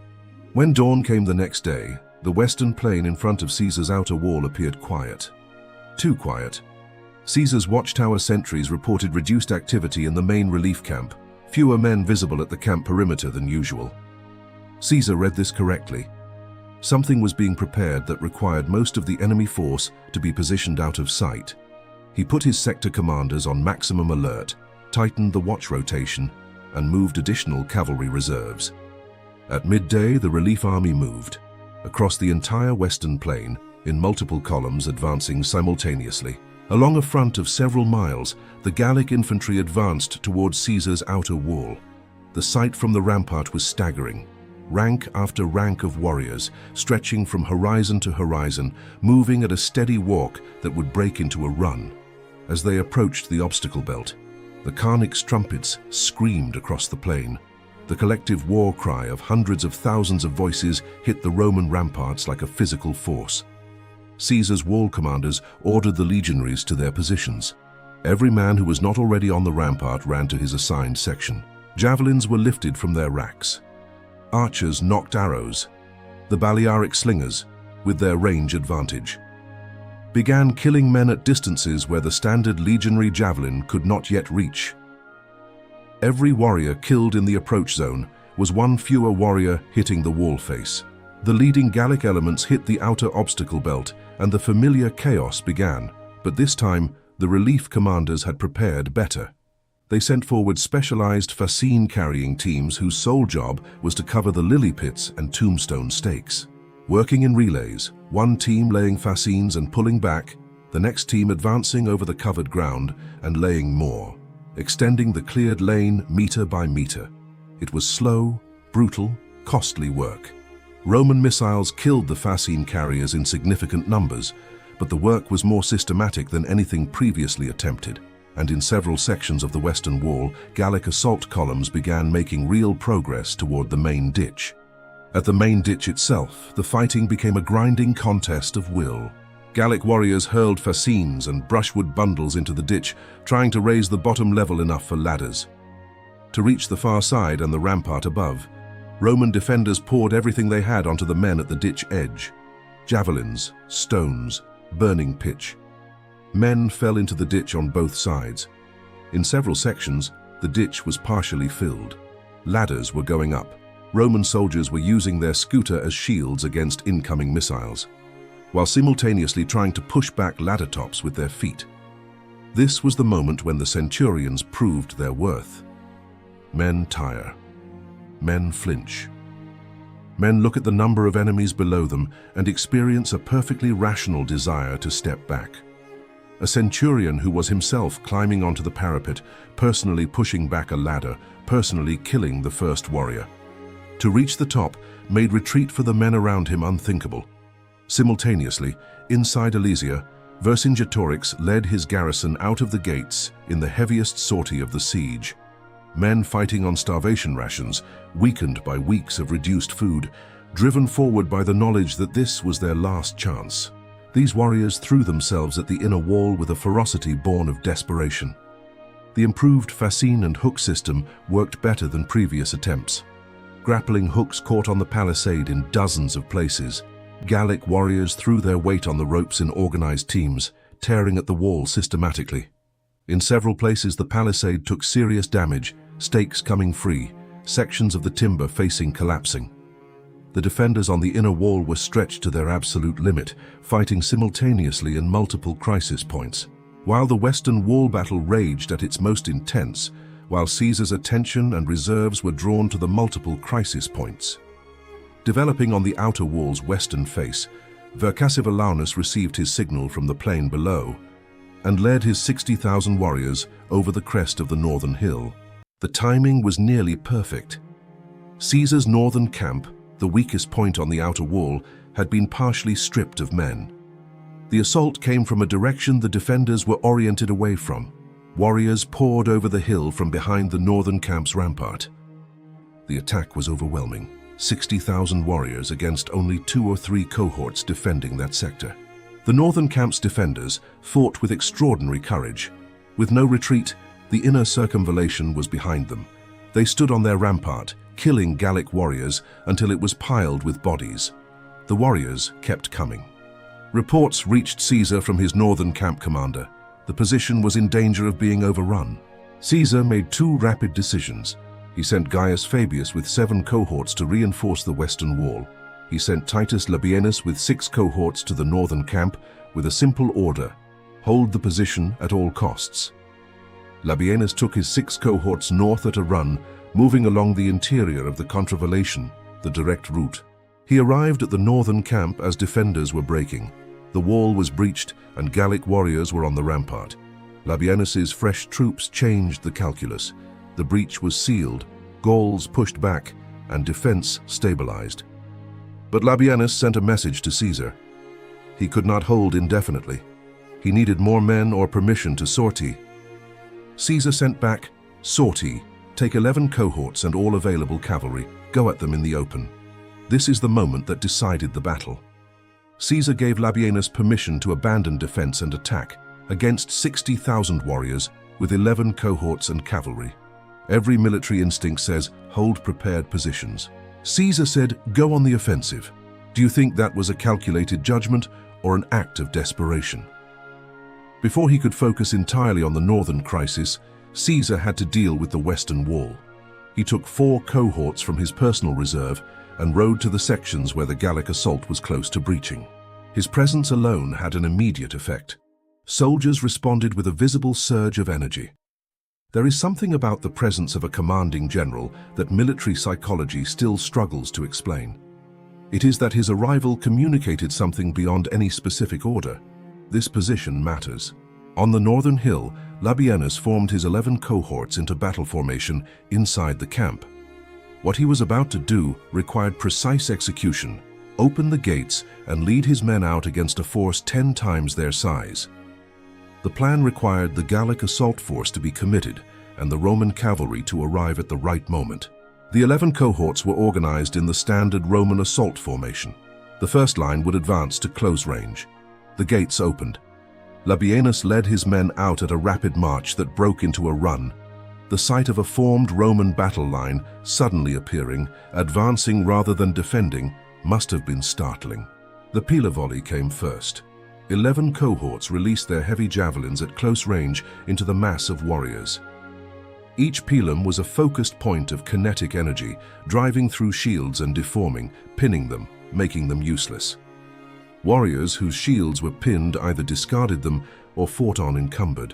When dawn came the next day, the western plain in front of Caesar's outer wall appeared quiet. Too quiet. Caesar's watchtower sentries reported reduced activity in the main relief camp, fewer men visible at the camp perimeter than usual. Caesar read this correctly. Something was being prepared that required most of the enemy force to be positioned out of sight. He put his sector commanders on maximum alert, tightened the watch rotation, and moved additional cavalry reserves. At midday, the relief army moved across the entire western plain in multiple columns advancing simultaneously. Along a front of several miles, the Gallic infantry advanced towards Caesar's outer wall. The sight from the rampart was staggering. Rank after rank of warriors, stretching from horizon to horizon, moving at a steady walk that would break into a run. As they approached the obstacle belt, the Carnix trumpets screamed across the plain. The collective war cry of hundreds of thousands of voices hit the Roman ramparts like a physical force. Caesar's wall commanders ordered the legionaries to their positions. Every man who was not already on the rampart ran to his assigned section. Javelins were lifted from their racks. Archers knocked arrows. The Balearic slingers, with their range advantage, began killing men at distances where the standard legionary javelin could not yet reach. Every warrior killed in the approach zone was one fewer warrior hitting the wall face. The leading Gallic elements hit the outer obstacle belt, and the familiar chaos began. But this time, the relief commanders had prepared better. They sent forward specialized fascine-carrying teams whose sole job was to cover the lily pits and tombstone stakes. Working in relays, one team laying fascines and pulling back, the next team advancing over the covered ground and laying more, extending the cleared lane meter by meter. It was slow, brutal, costly work. Roman missiles killed the fascine carriers in significant numbers, but the work was more systematic than anything previously attempted, and in several sections of the western wall, Gallic assault columns began making real progress toward the main ditch. At the main ditch itself, the fighting became a grinding contest of will. Gallic warriors hurled fascines and brushwood bundles into the ditch, trying to raise the bottom level enough for ladders. To reach the far side and the rampart above, Roman defenders poured everything they had onto the men at the ditch edge. Javelins, stones, burning pitch. Men fell into the ditch on both sides. In several sections, the ditch was partially filled. Ladders were going up. Roman soldiers were using their scooter as shields against incoming missiles, while simultaneously trying to push back ladder tops with their feet. This was the moment when the centurions proved their worth. Men tire. Men flinch. Men look at the number of enemies below them and experience a perfectly rational desire to step back. A centurion who was himself climbing onto the parapet, personally pushing back a ladder, personally killing the first warrior. To reach the top made retreat for the men around him unthinkable. Simultaneously, inside Alesia, Vercingetorix led his garrison out of the gates in the heaviest sortie of the siege. Men fighting on starvation rations, weakened by weeks of reduced food, driven forward by the knowledge that this was their last chance. These warriors threw themselves at the inner wall with a ferocity born of desperation. The improved fascine and hook system worked better than previous attempts. Grappling hooks caught on the palisade in dozens of places. Gallic warriors threw their weight on the ropes in organized teams, tearing at the wall systematically. In several places the palisade took serious damage, stakes coming free, sections of the timber facing collapsing. The defenders on the inner wall were stretched to their absolute limit, fighting simultaneously in multiple crisis points. While the western wall battle raged at its most intense, while Caesar's attention and reserves were drawn to the multiple crisis points. Developing on the outer wall's western face, Vercassivellaunus received his signal from the plain below and led his 60,000 warriors over the crest of the northern hill. The timing was nearly perfect. Caesar's northern camp, the weakest point on the outer wall, had been partially stripped of men. The assault came from a direction the defenders were oriented away from. Warriors poured over the hill from behind the northern camp's rampart. The attack was overwhelming. 60,000 warriors against only 2 or 3 cohorts defending that sector. The northern camp's defenders fought with extraordinary courage. With no retreat, the inner circumvallation was behind them. They stood on their rampart, killing Gallic warriors until it was piled with bodies. The warriors kept coming. Reports reached Caesar from his northern camp commander. The position was in danger of being overrun. Caesar made 2 rapid decisions. He sent Gaius Fabius with 7 cohorts to reinforce the western wall. He sent Titus Labienus with 6 cohorts to the northern camp with a simple order: hold the position at all costs. Labienus took his 6 cohorts north at a run, moving along the interior of the contravallation, the direct route. He arrived at the northern camp as defenders were breaking. The wall was breached and Gallic warriors were on the rampart. Labienus's fresh troops changed the calculus. The breach was sealed, Gauls pushed back, and defense stabilized. But Labienus sent a message to Caesar. He could not hold indefinitely. He needed more men or permission to sortie. Caesar sent back, "Sortie, take 11 cohorts and all available cavalry, go at them in the open." This is the moment that decided the battle. Caesar gave Labienus permission to abandon defense and attack against 60,000 warriors with 11 cohorts and cavalry. Every military instinct says, hold prepared positions. Caesar said, go on the offensive. Do you think that was a calculated judgment or an act of desperation? Before he could focus entirely on the northern crisis, Caesar had to deal with the western wall. He took 4 cohorts from his personal reserve and rode to the sections where the Gallic assault was close to breaching. His presence alone had an immediate effect. Soldiers responded with a visible surge of energy. There is something about the presence of a commanding general that military psychology still struggles to explain. It is that his arrival communicated something beyond any specific order. This position matters. On the northern hill, Labienus formed his 11 cohorts into battle formation inside the camp. What he was about to do required precise execution, open the gates and lead his men out against a force 10 times their size. The plan required the Gallic assault force to be committed and the Roman cavalry to arrive at the right moment. The 11 cohorts were organized in the standard Roman assault formation. The first line would advance to close range. The gates opened. Labienus led his men out at a rapid march that broke into a run. The sight of a formed Roman battle line suddenly appearing, advancing rather than defending, must have been startling. The pila volley came first. 11 cohorts released their heavy javelins at close range into the mass of warriors. Each pilum was a focused point of kinetic energy, driving through shields and deforming, pinning them, making them useless. Warriors whose shields were pinned either discarded them or fought on encumbered.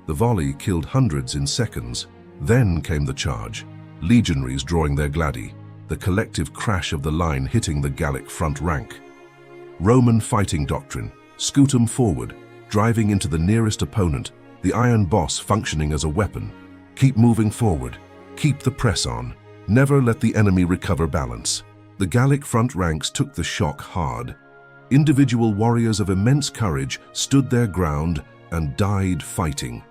The volley killed hundreds in seconds. Then came the charge, legionaries drawing their gladi, the collective crash of the line hitting the Gallic front rank. Roman fighting doctrine, scutum forward, driving into the nearest opponent, the iron boss functioning as a weapon. Keep moving forward, keep the press on. Never let the enemy recover balance. The Gallic front ranks took the shock hard. Individual warriors of immense courage stood their ground and died fighting.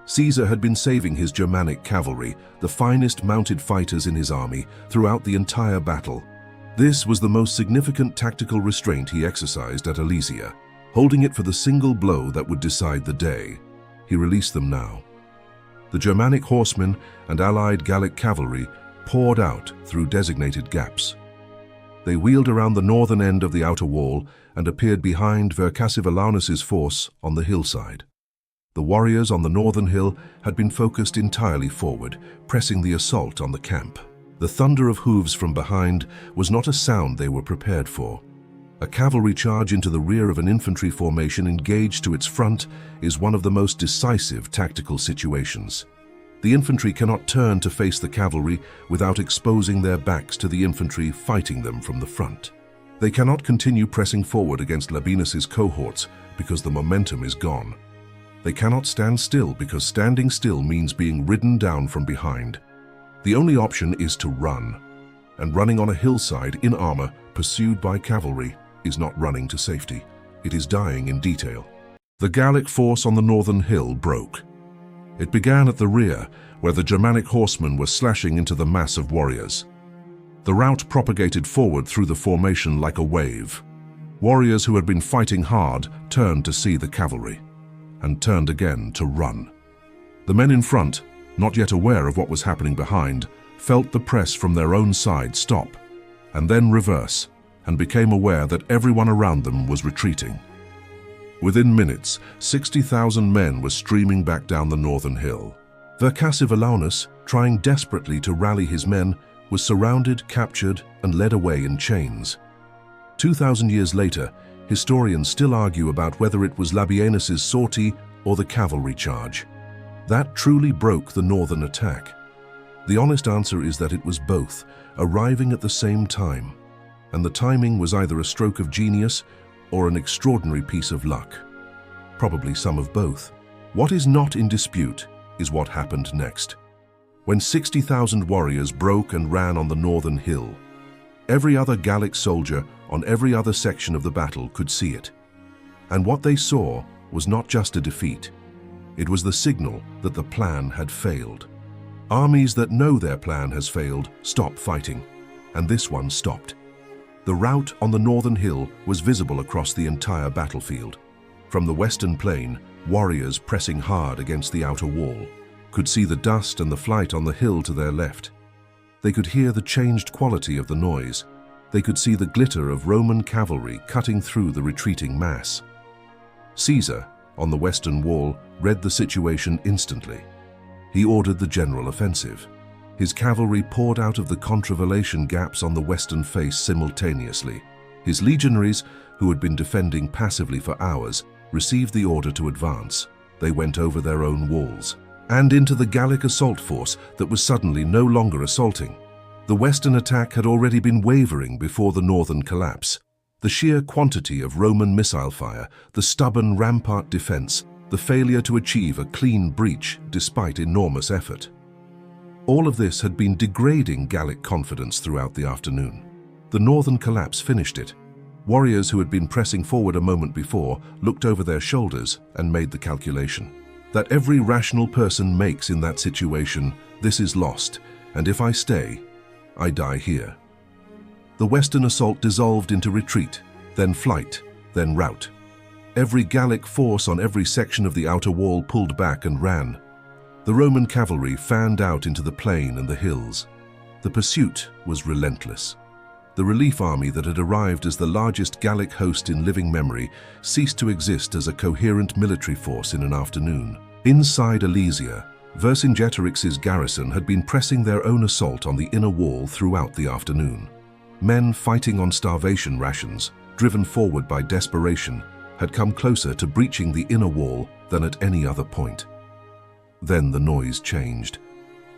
Caesar had been saving his Germanic cavalry, the finest mounted fighters in his army, throughout the entire battle. This was the most significant tactical restraint he exercised at Alesia, holding it for the single blow that would decide the day. He released them now. The Germanic horsemen and allied Gallic cavalry poured out through designated gaps. They wheeled around the northern end of the outer wall and appeared behind Vercassivelaunus's force on the hillside. The warriors on the northern hill had been focused entirely forward, pressing the assault on the camp. The thunder of hooves from behind was not a sound they were prepared for. A cavalry charge into the rear of an infantry formation engaged to its front is one of the most decisive tactical situations. The infantry cannot turn to face the cavalry without exposing their backs to the infantry fighting them from the front. They cannot continue pressing forward against Labienus's cohorts because the momentum is gone. They cannot stand still because standing still means being ridden down from behind. The only option is to run, and running on a hillside in armor, pursued by cavalry, is not running to safety. It is dying in detail. The Gallic force on the northern hill broke. It began at the rear, where the Germanic horsemen were slashing into the mass of warriors. The rout propagated forward through the formation like a wave. Warriors who had been fighting hard turned to see the cavalry, and turned again to run. The men in front, not yet aware of what was happening behind, felt the press from their own side stop, and then reverse, and became aware that everyone around them was retreating. Within minutes, 60,000 men were streaming back down the northern hill. Vercassivelaunus, trying desperately to rally his men, was surrounded, captured, and led away in chains. 2,000 years later, historians still argue about whether it was Labienus's sortie or the cavalry charge. That truly broke the northern attack. The honest answer is that it was both, arriving at the same time. And the timing was either a stroke of genius or an extraordinary piece of luck. Probably some of both. What is not in dispute is what happened next. When 60,000 warriors broke and ran on the northern hill, every other Gallic soldier on every other section of the battle could see it. And what they saw was not just a defeat. It was the signal that the plan had failed. Armies that know their plan has failed stop fighting, and this one stopped. The rout on the northern hill was visible across the entire battlefield. From the western plain, warriors pressing hard against the outer wall could see the dust and the flight on the hill to their left. They could hear the changed quality of the noise. They could see the glitter of Roman cavalry cutting through the retreating mass. Caesar, on the western wall, read the situation instantly. He ordered the general offensive. His cavalry poured out of the contravallation gaps on the western face simultaneously. His legionaries, who had been defending passively for hours, received the order to advance. They went over their own walls, and into the Gallic assault force that was suddenly no longer assaulting. The western attack had already been wavering before the northern collapse. The sheer quantity of Roman missile fire, the stubborn rampart defense, the failure to achieve a clean breach despite enormous effort. All of this had been degrading Gallic confidence throughout the afternoon. The northern collapse finished it. Warriors who had been pressing forward a moment before looked over their shoulders and made the calculation that every rational person makes in that situation: this is lost, and if I stay, I die here. The western assault dissolved into retreat, then flight, then rout. Every Gallic force on every section of the outer wall pulled back and ran. The Roman cavalry fanned out into the plain and the hills. The pursuit was relentless. The relief army that had arrived as the largest Gallic host in living memory ceased to exist as a coherent military force in an afternoon. Inside Alesia, Vercingetorix's garrison had been pressing their own assault on the inner wall throughout the afternoon. Men fighting on starvation rations, driven forward by desperation, had come closer to breaching the inner wall than at any other point. Then the noise changed.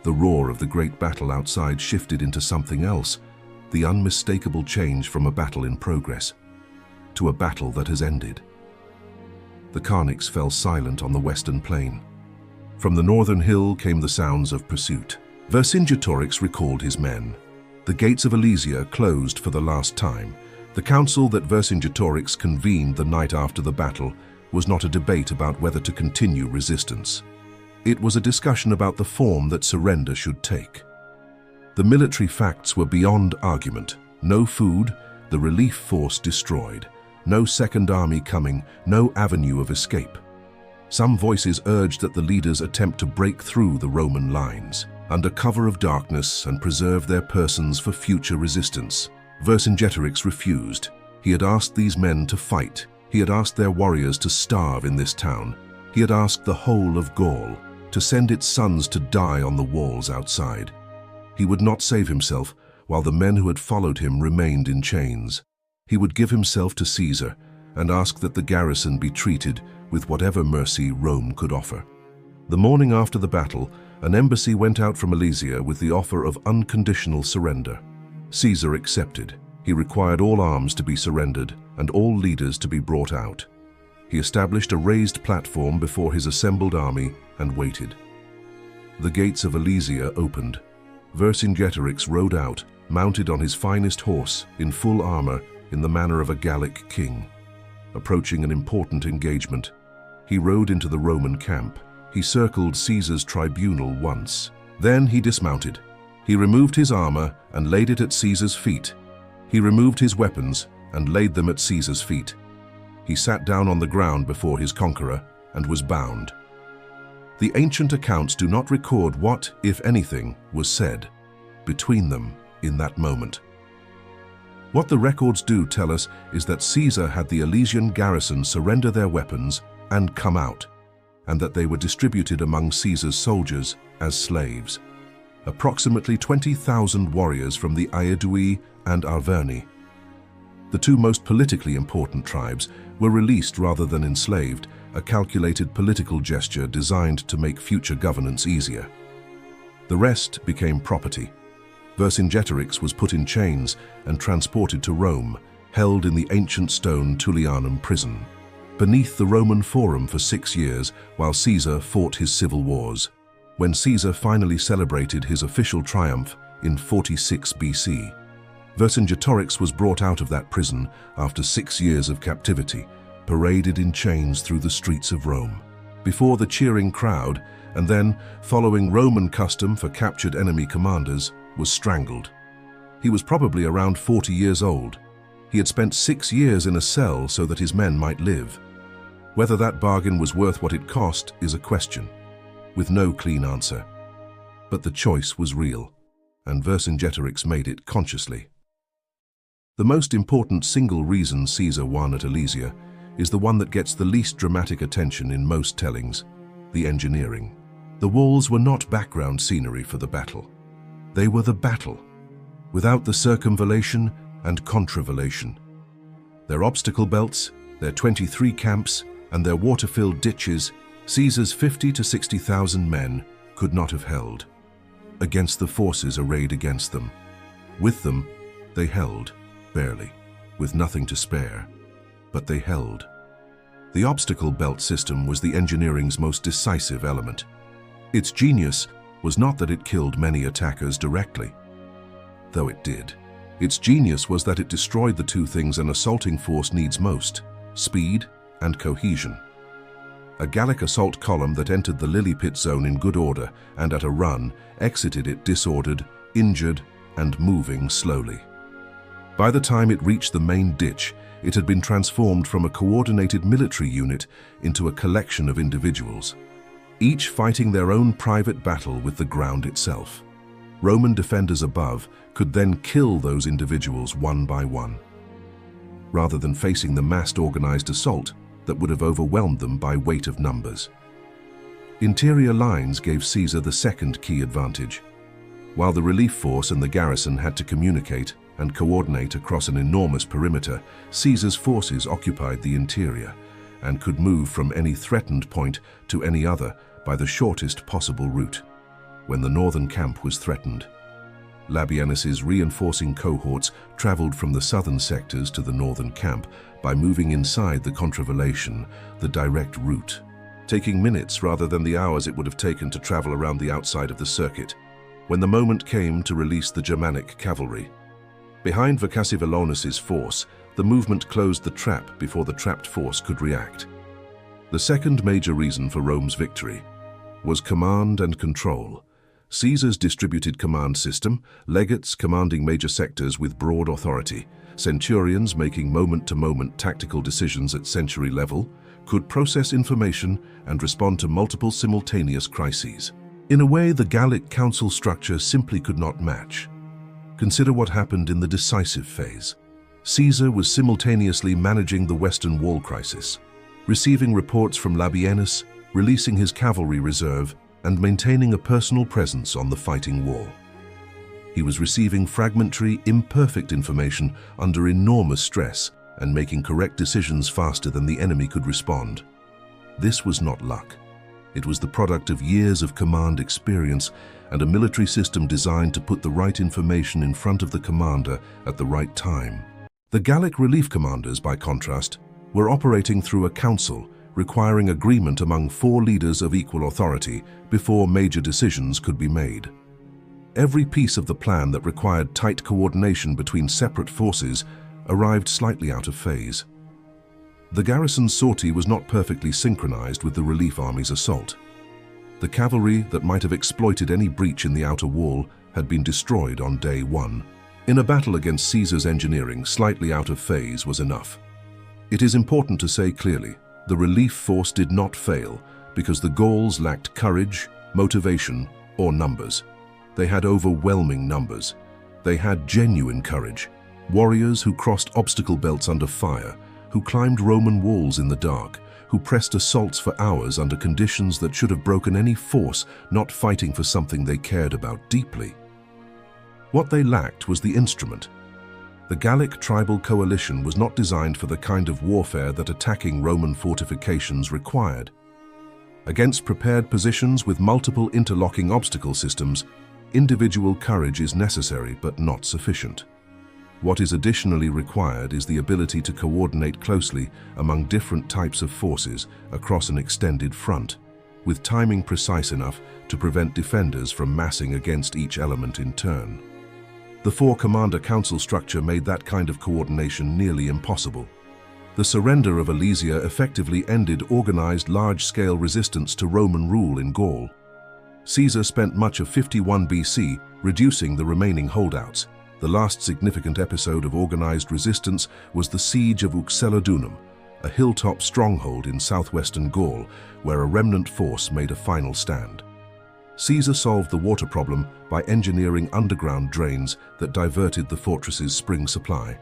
The roar of the great battle outside shifted into something else, the unmistakable change from a battle in progress to a battle that has ended. The Carnics fell silent on the western plain. From the northern hill came the sounds of pursuit. Vercingetorix recalled his men. The gates of Alesia closed for the last time. The council that Vercingetorix convened the night after the battle was not a debate about whether to continue resistance. It was a discussion about the form that surrender should take. The military facts were beyond argument. No food, the relief force destroyed. No second army coming, no avenue of escape. Some voices urged that the leaders attempt to break through the Roman lines, under cover of darkness, and preserve their persons for future resistance. Vercingetorix refused. He had asked these men to fight. He had asked their warriors to starve in this town. He had asked the whole of Gaul to send its sons to die on the walls outside. He would not save himself while the men who had followed him remained in chains. He would give himself to Caesar and ask that the garrison be treated with whatever mercy Rome could offer. The morning after the battle, an embassy went out from Alesia with the offer of unconditional surrender. Caesar accepted. He required all arms to be surrendered and all leaders to be brought out. He established a raised platform before his assembled army and waited. The gates of Alesia opened. Vercingetorix rode out, mounted on his finest horse, in full armor, in the manner of a Gallic king. Approaching an important engagement, he rode into the Roman camp. He circled Caesar's tribunal once. Then he dismounted. He removed his armor and laid it at Caesar's feet. He removed his weapons and laid them at Caesar's feet. He sat down on the ground before his conqueror and was bound. The ancient accounts do not record what, if anything, was said between them in that moment. What the records do tell us is that Caesar had the Alesian garrison surrender their weapons and come out, and that they were distributed among Caesar's soldiers as slaves. Approximately 20,000 warriors from the Aedui and Arverni, the two most politically important tribes, were released rather than enslaved, a calculated political gesture designed to make future governance easier. The rest became property. Vercingetorix was put in chains and transported to Rome, held in the ancient stone Tullianum prison, beneath the Roman Forum for 6 years while Caesar fought his civil wars. When Caesar finally celebrated his official triumph in 46 BC, Vercingetorix was brought out of that prison after 6 years of captivity, paraded in chains through the streets of Rome, before the cheering crowd, and then, following Roman custom for captured enemy commanders, was strangled. He was probably around 40 years old. He had spent 6 years in a cell so that his men might live. Whether that bargain was worth what it cost is a question, with no clean answer. But the choice was real, and Vercingetorix made it consciously. The most important single reason Caesar won at Alesia is the one that gets the least dramatic attention in most tellings: the engineering. The walls were not background scenery for the battle. They were the battle, without the circumvallation and contravallation. Their obstacle belts, their 23 camps, and their water-filled ditches, Caesar's 50 to 60,000 men could not have held against the forces arrayed against them. With them, they held, barely, with nothing to spare, but they held. The obstacle belt system was the engineering's most decisive element. Its genius was not that it killed many attackers directly, though it did. Its genius was that it destroyed the two things an assaulting force needs most: speed and cohesion. A Gallic assault column that entered the lily pit zone in good order and at a run exited it disordered, injured, and moving slowly. By the time it reached the main ditch, it had been transformed from a coordinated military unit into a collection of individuals, each fighting their own private battle with the ground itself. Roman defenders above could then kill those individuals one by one, rather than facing the massed organized assault that would have overwhelmed them by weight of numbers. Interior lines gave Caesar the second key advantage. While the relief force and the garrison had to communicate and coordinate across an enormous perimeter, Caesar's forces occupied the interior and could move from any threatened point to any other by the shortest possible route. When the northern camp was threatened, Labienus's reinforcing cohorts traveled from the southern sectors to the northern camp by moving inside the contravallation, the direct route, taking minutes rather than the hours it would have taken to travel around the outside of the circuit. when the moment came to release the Germanic cavalry. Behind Vercassivillonus's force, the movement closed the trap before the trapped force could react. The second major reason for Rome's victory was command and control. Caesar's distributed command system, legates commanding major sectors with broad authority, centurions making moment-to-moment tactical decisions at century level, could process information and respond to multiple simultaneous crises. In a way, the Gallic council structure simply could not match. Consider what happened in the decisive phase. Caesar was simultaneously managing the Western Wall crisis, receiving reports from Labienus, releasing his cavalry reserve, and maintaining a personal presence on the fighting wall. He was receiving fragmentary, imperfect information under enormous stress and making correct decisions faster than the enemy could respond. This was not luck. It was the product of years of command experience and a military system designed to put the right information in front of the commander at the right time. The Gallic relief commanders, by contrast, were operating through a council, requiring agreement among 4 leaders of equal authority before major decisions could be made. Every piece of the plan that required tight coordination between separate forces arrived slightly out of phase. The garrison's sortie was not perfectly synchronized with the relief army's assault. The cavalry that might have exploited any breach in the outer wall had been destroyed on day 1. In a battle against Caesar's engineering, slightly out of phase was enough. It is important to say clearly, the relief force did not fail because the Gauls lacked courage, motivation, or numbers. They had overwhelming numbers. They had genuine courage. Warriors who crossed obstacle belts under fire, who climbed Roman walls in the dark, who pressed assaults for hours under conditions that should have broken any force not fighting for something they cared about deeply. What they lacked was the instrument. The Gallic tribal coalition was not designed for the kind of warfare that attacking Roman fortifications required. Against prepared positions with multiple interlocking obstacle systems, individual courage is necessary but not sufficient. What is additionally required is the ability to coordinate closely among different types of forces across an extended front, with timing precise enough to prevent defenders from massing against each element in turn. The 4-commander council structure made that kind of coordination nearly impossible. The surrender of Alesia effectively ended organized large-scale resistance to Roman rule in Gaul. Caesar spent much of 51 BC reducing the remaining holdouts. The last significant episode of organized resistance was the siege of Uxellodunum, a hilltop stronghold in southwestern Gaul, where a remnant force made a final stand. Caesar solved the water problem by engineering underground drains that diverted the fortress's spring supply.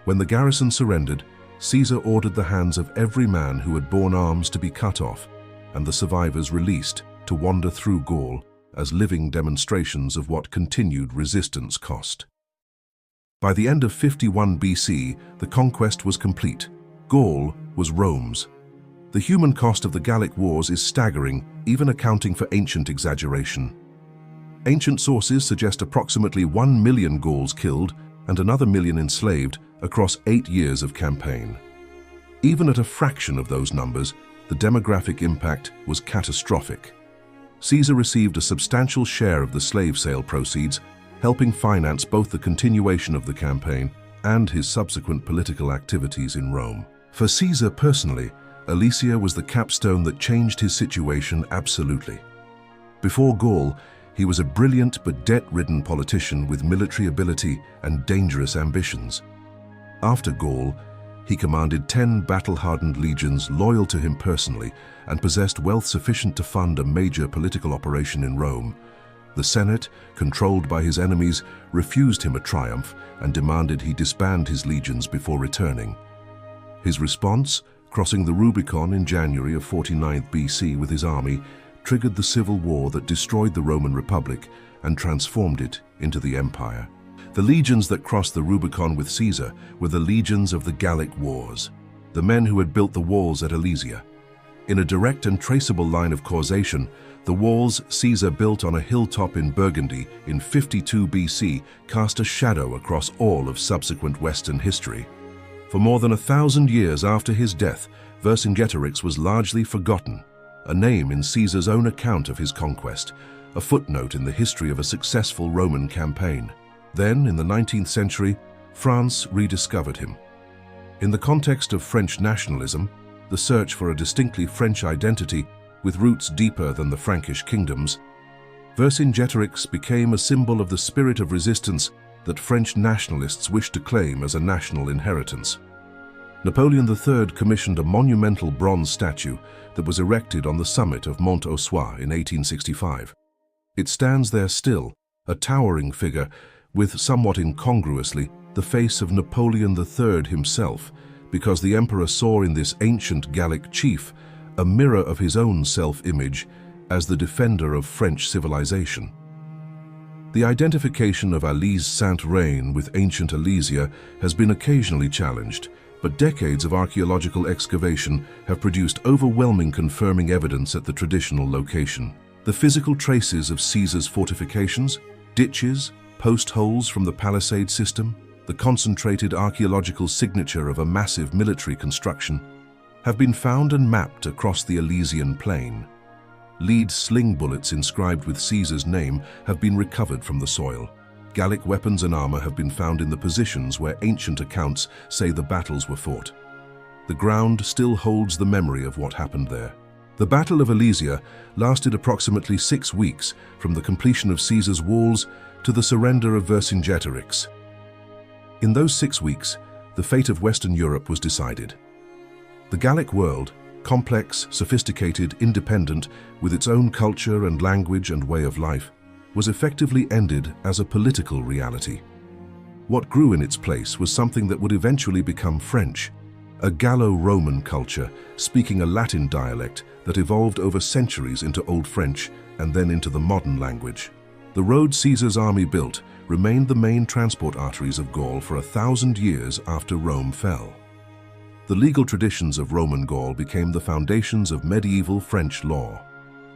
When the garrison surrendered, Caesar ordered the hands of every man who had borne arms to be cut off, and the survivors released to wander through Gaul as living demonstrations of what continued resistance cost. By the end of 51 BC, the conquest was complete. Gaul was Rome's. The human cost of the Gallic wars is staggering, even accounting for ancient exaggeration. Ancient sources suggest approximately 1 million Gauls killed and another million enslaved across 8 years of campaign. Even at a fraction of those numbers, the demographic impact was catastrophic. Caesar received a substantial share of the slave sale proceeds, helping finance both the continuation of the campaign and his subsequent political activities in Rome. For Caesar personally, Alesia was the capstone that changed his situation absolutely. Before Gaul, he was a brilliant but debt-ridden politician with military ability and dangerous ambitions. After Gaul, he commanded 10 battle-hardened legions loyal to him personally and possessed wealth sufficient to fund a major political operation in Rome. The Senate, controlled by his enemies, refused him a triumph and demanded he disband his legions before returning. His response, crossing the Rubicon in January of 49 BC with his army, triggered the civil war that destroyed the Roman Republic and transformed it into the Empire. The legions that crossed the Rubicon with Caesar were the legions of the Gallic Wars, the men who had built the walls at Alesia. In a direct and traceable line of causation, the walls Caesar built on a hilltop in Burgundy in 52 BC cast a shadow across all of subsequent Western history. For more than 1,000 years after his death, Vercingetorix was largely forgotten, a name in Caesar's own account of his conquest, a footnote in the history of a successful Roman campaign. Then, in the 19th century, France rediscovered him. In the context of French nationalism, the search for a distinctly French identity with roots deeper than the Frankish kingdoms, Vercingetorix became a symbol of the spirit of resistance that French nationalists wished to claim as a national inheritance. Napoleon III commissioned a monumental bronze statue that was erected on the summit of Mont Ossois in 1865. It stands there still, a towering figure, with somewhat incongruously the face of Napoleon III himself, because the emperor saw in this ancient Gallic chief a mirror of his own self-image as the defender of French civilization. The identification of Alise Saint-Reine with ancient Alesia has been occasionally challenged, but decades of archaeological excavation have produced overwhelming confirming evidence at the traditional location. The physical traces of Caesar's fortifications, ditches, post holes from the palisade system, the concentrated archaeological signature of a massive military construction, have been found and mapped across the Elysian plain. Lead sling bullets inscribed with Caesar's name have been recovered from the soil. Gallic weapons and armor have been found in the positions where ancient accounts say the battles were fought. The ground still holds the memory of what happened there. The Battle of Alesia lasted approximately 6 weeks, from the completion of Caesar's walls to the surrender of Vercingetorix. In those 6 weeks, the fate of Western Europe was decided. The Gallic world, complex, sophisticated, independent, with its own culture and language and way of life, was effectively ended as a political reality. What grew in its place was something that would eventually become French, a Gallo-Roman culture speaking a Latin dialect that evolved over centuries into Old French and then into the modern language. The road Caesar's army built remained the main transport arteries of Gaul for 1,000 years after Rome fell. The legal traditions of Roman Gaul became the foundations of medieval French law.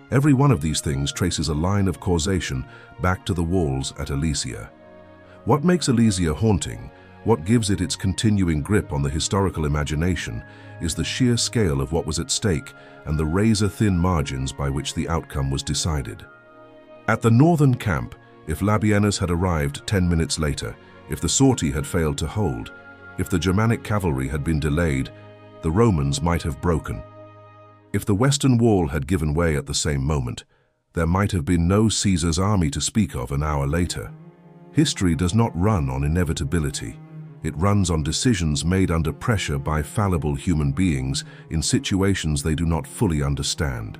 Every one of these things traces a line of causation back to the walls at Alesia. What makes Alesia haunting, what gives it its continuing grip on the historical imagination, is the sheer scale of what was at stake and the razor-thin margins by which the outcome was decided. At the northern camp, if Labienus had arrived 10 minutes later, if the sortie had failed to hold, if the Germanic cavalry had been delayed, the Romans might have broken. If the western wall had given way at the same moment, there might have been no Caesar's army to speak of an hour later. History does not run on inevitability. It runs on decisions made under pressure by fallible human beings in situations they do not fully understand.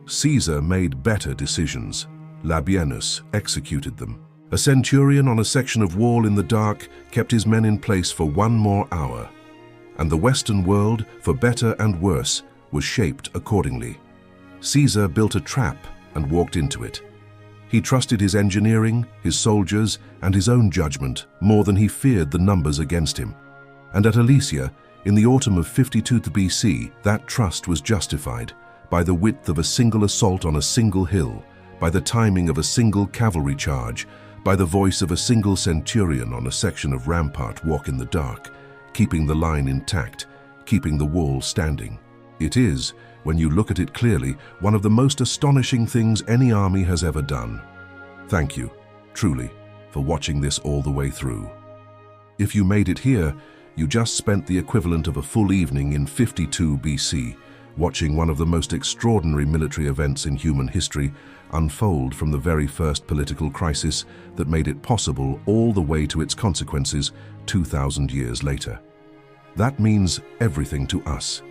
Caesar made better decisions. Labienus executed them. A centurion on a section of wall in the dark kept his men in place for 1 more hour. And the Western world, for better and worse, was shaped accordingly. Caesar built a trap and walked into it. He trusted his engineering, his soldiers, and his own judgment more than he feared the numbers against him. And at Alesia, in the autumn of 52 BC, that trust was justified by the width of a single assault on a single hill, by the timing of a single cavalry charge, by the voice of a single centurion on a section of rampart walk in the dark, keeping the line intact, keeping the wall standing. It is, when you look at it clearly, one of the most astonishing things any army has ever done. Thank you, truly, for watching this all the way through. If you made it here, you just spent the equivalent of a full evening in 52 BC, watching one of the most extraordinary military events in human history unfold from the very first political crisis that made it possible all the way to its consequences 2,000 years later. That means everything to us.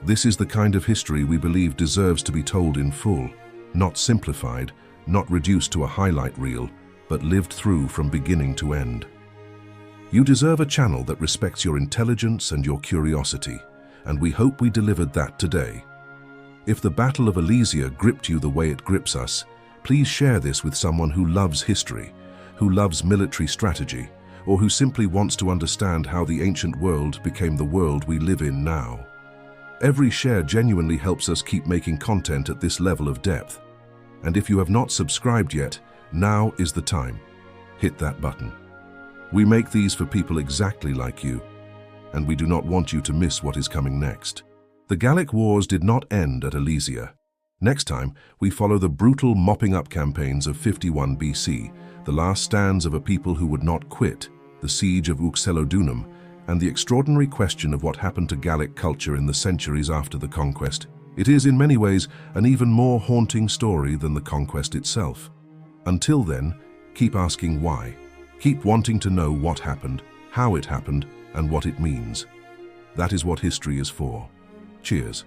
This is the kind of history we believe deserves to be told in full, not simplified, not reduced to a highlight reel, but lived through from beginning to end. You deserve a channel that respects your intelligence and your curiosity, and we hope we delivered that today. If the Battle of Alesia gripped you the way it grips us, please share this with someone who loves history, who loves military strategy, or who simply wants to understand how the ancient world became the world we live in now. Every share genuinely helps us keep making content at this level of depth. And if you have not subscribed yet, now is the time. Hit that button. We make these for people exactly like you, and we do not want you to miss what is coming next. The Gallic Wars did not end at Alesia. Next time, we follow the brutal mopping-up campaigns of 51 BC, the last stands of a people who would not quit, the siege of Uxellodunum, and the extraordinary question of what happened to Gallic culture in the centuries after the conquest. It is, in many ways, an even more haunting story than the conquest itself. Until then, keep asking why. Keep wanting to know what happened, how it happened, and what it means. That is what history is for. Cheers.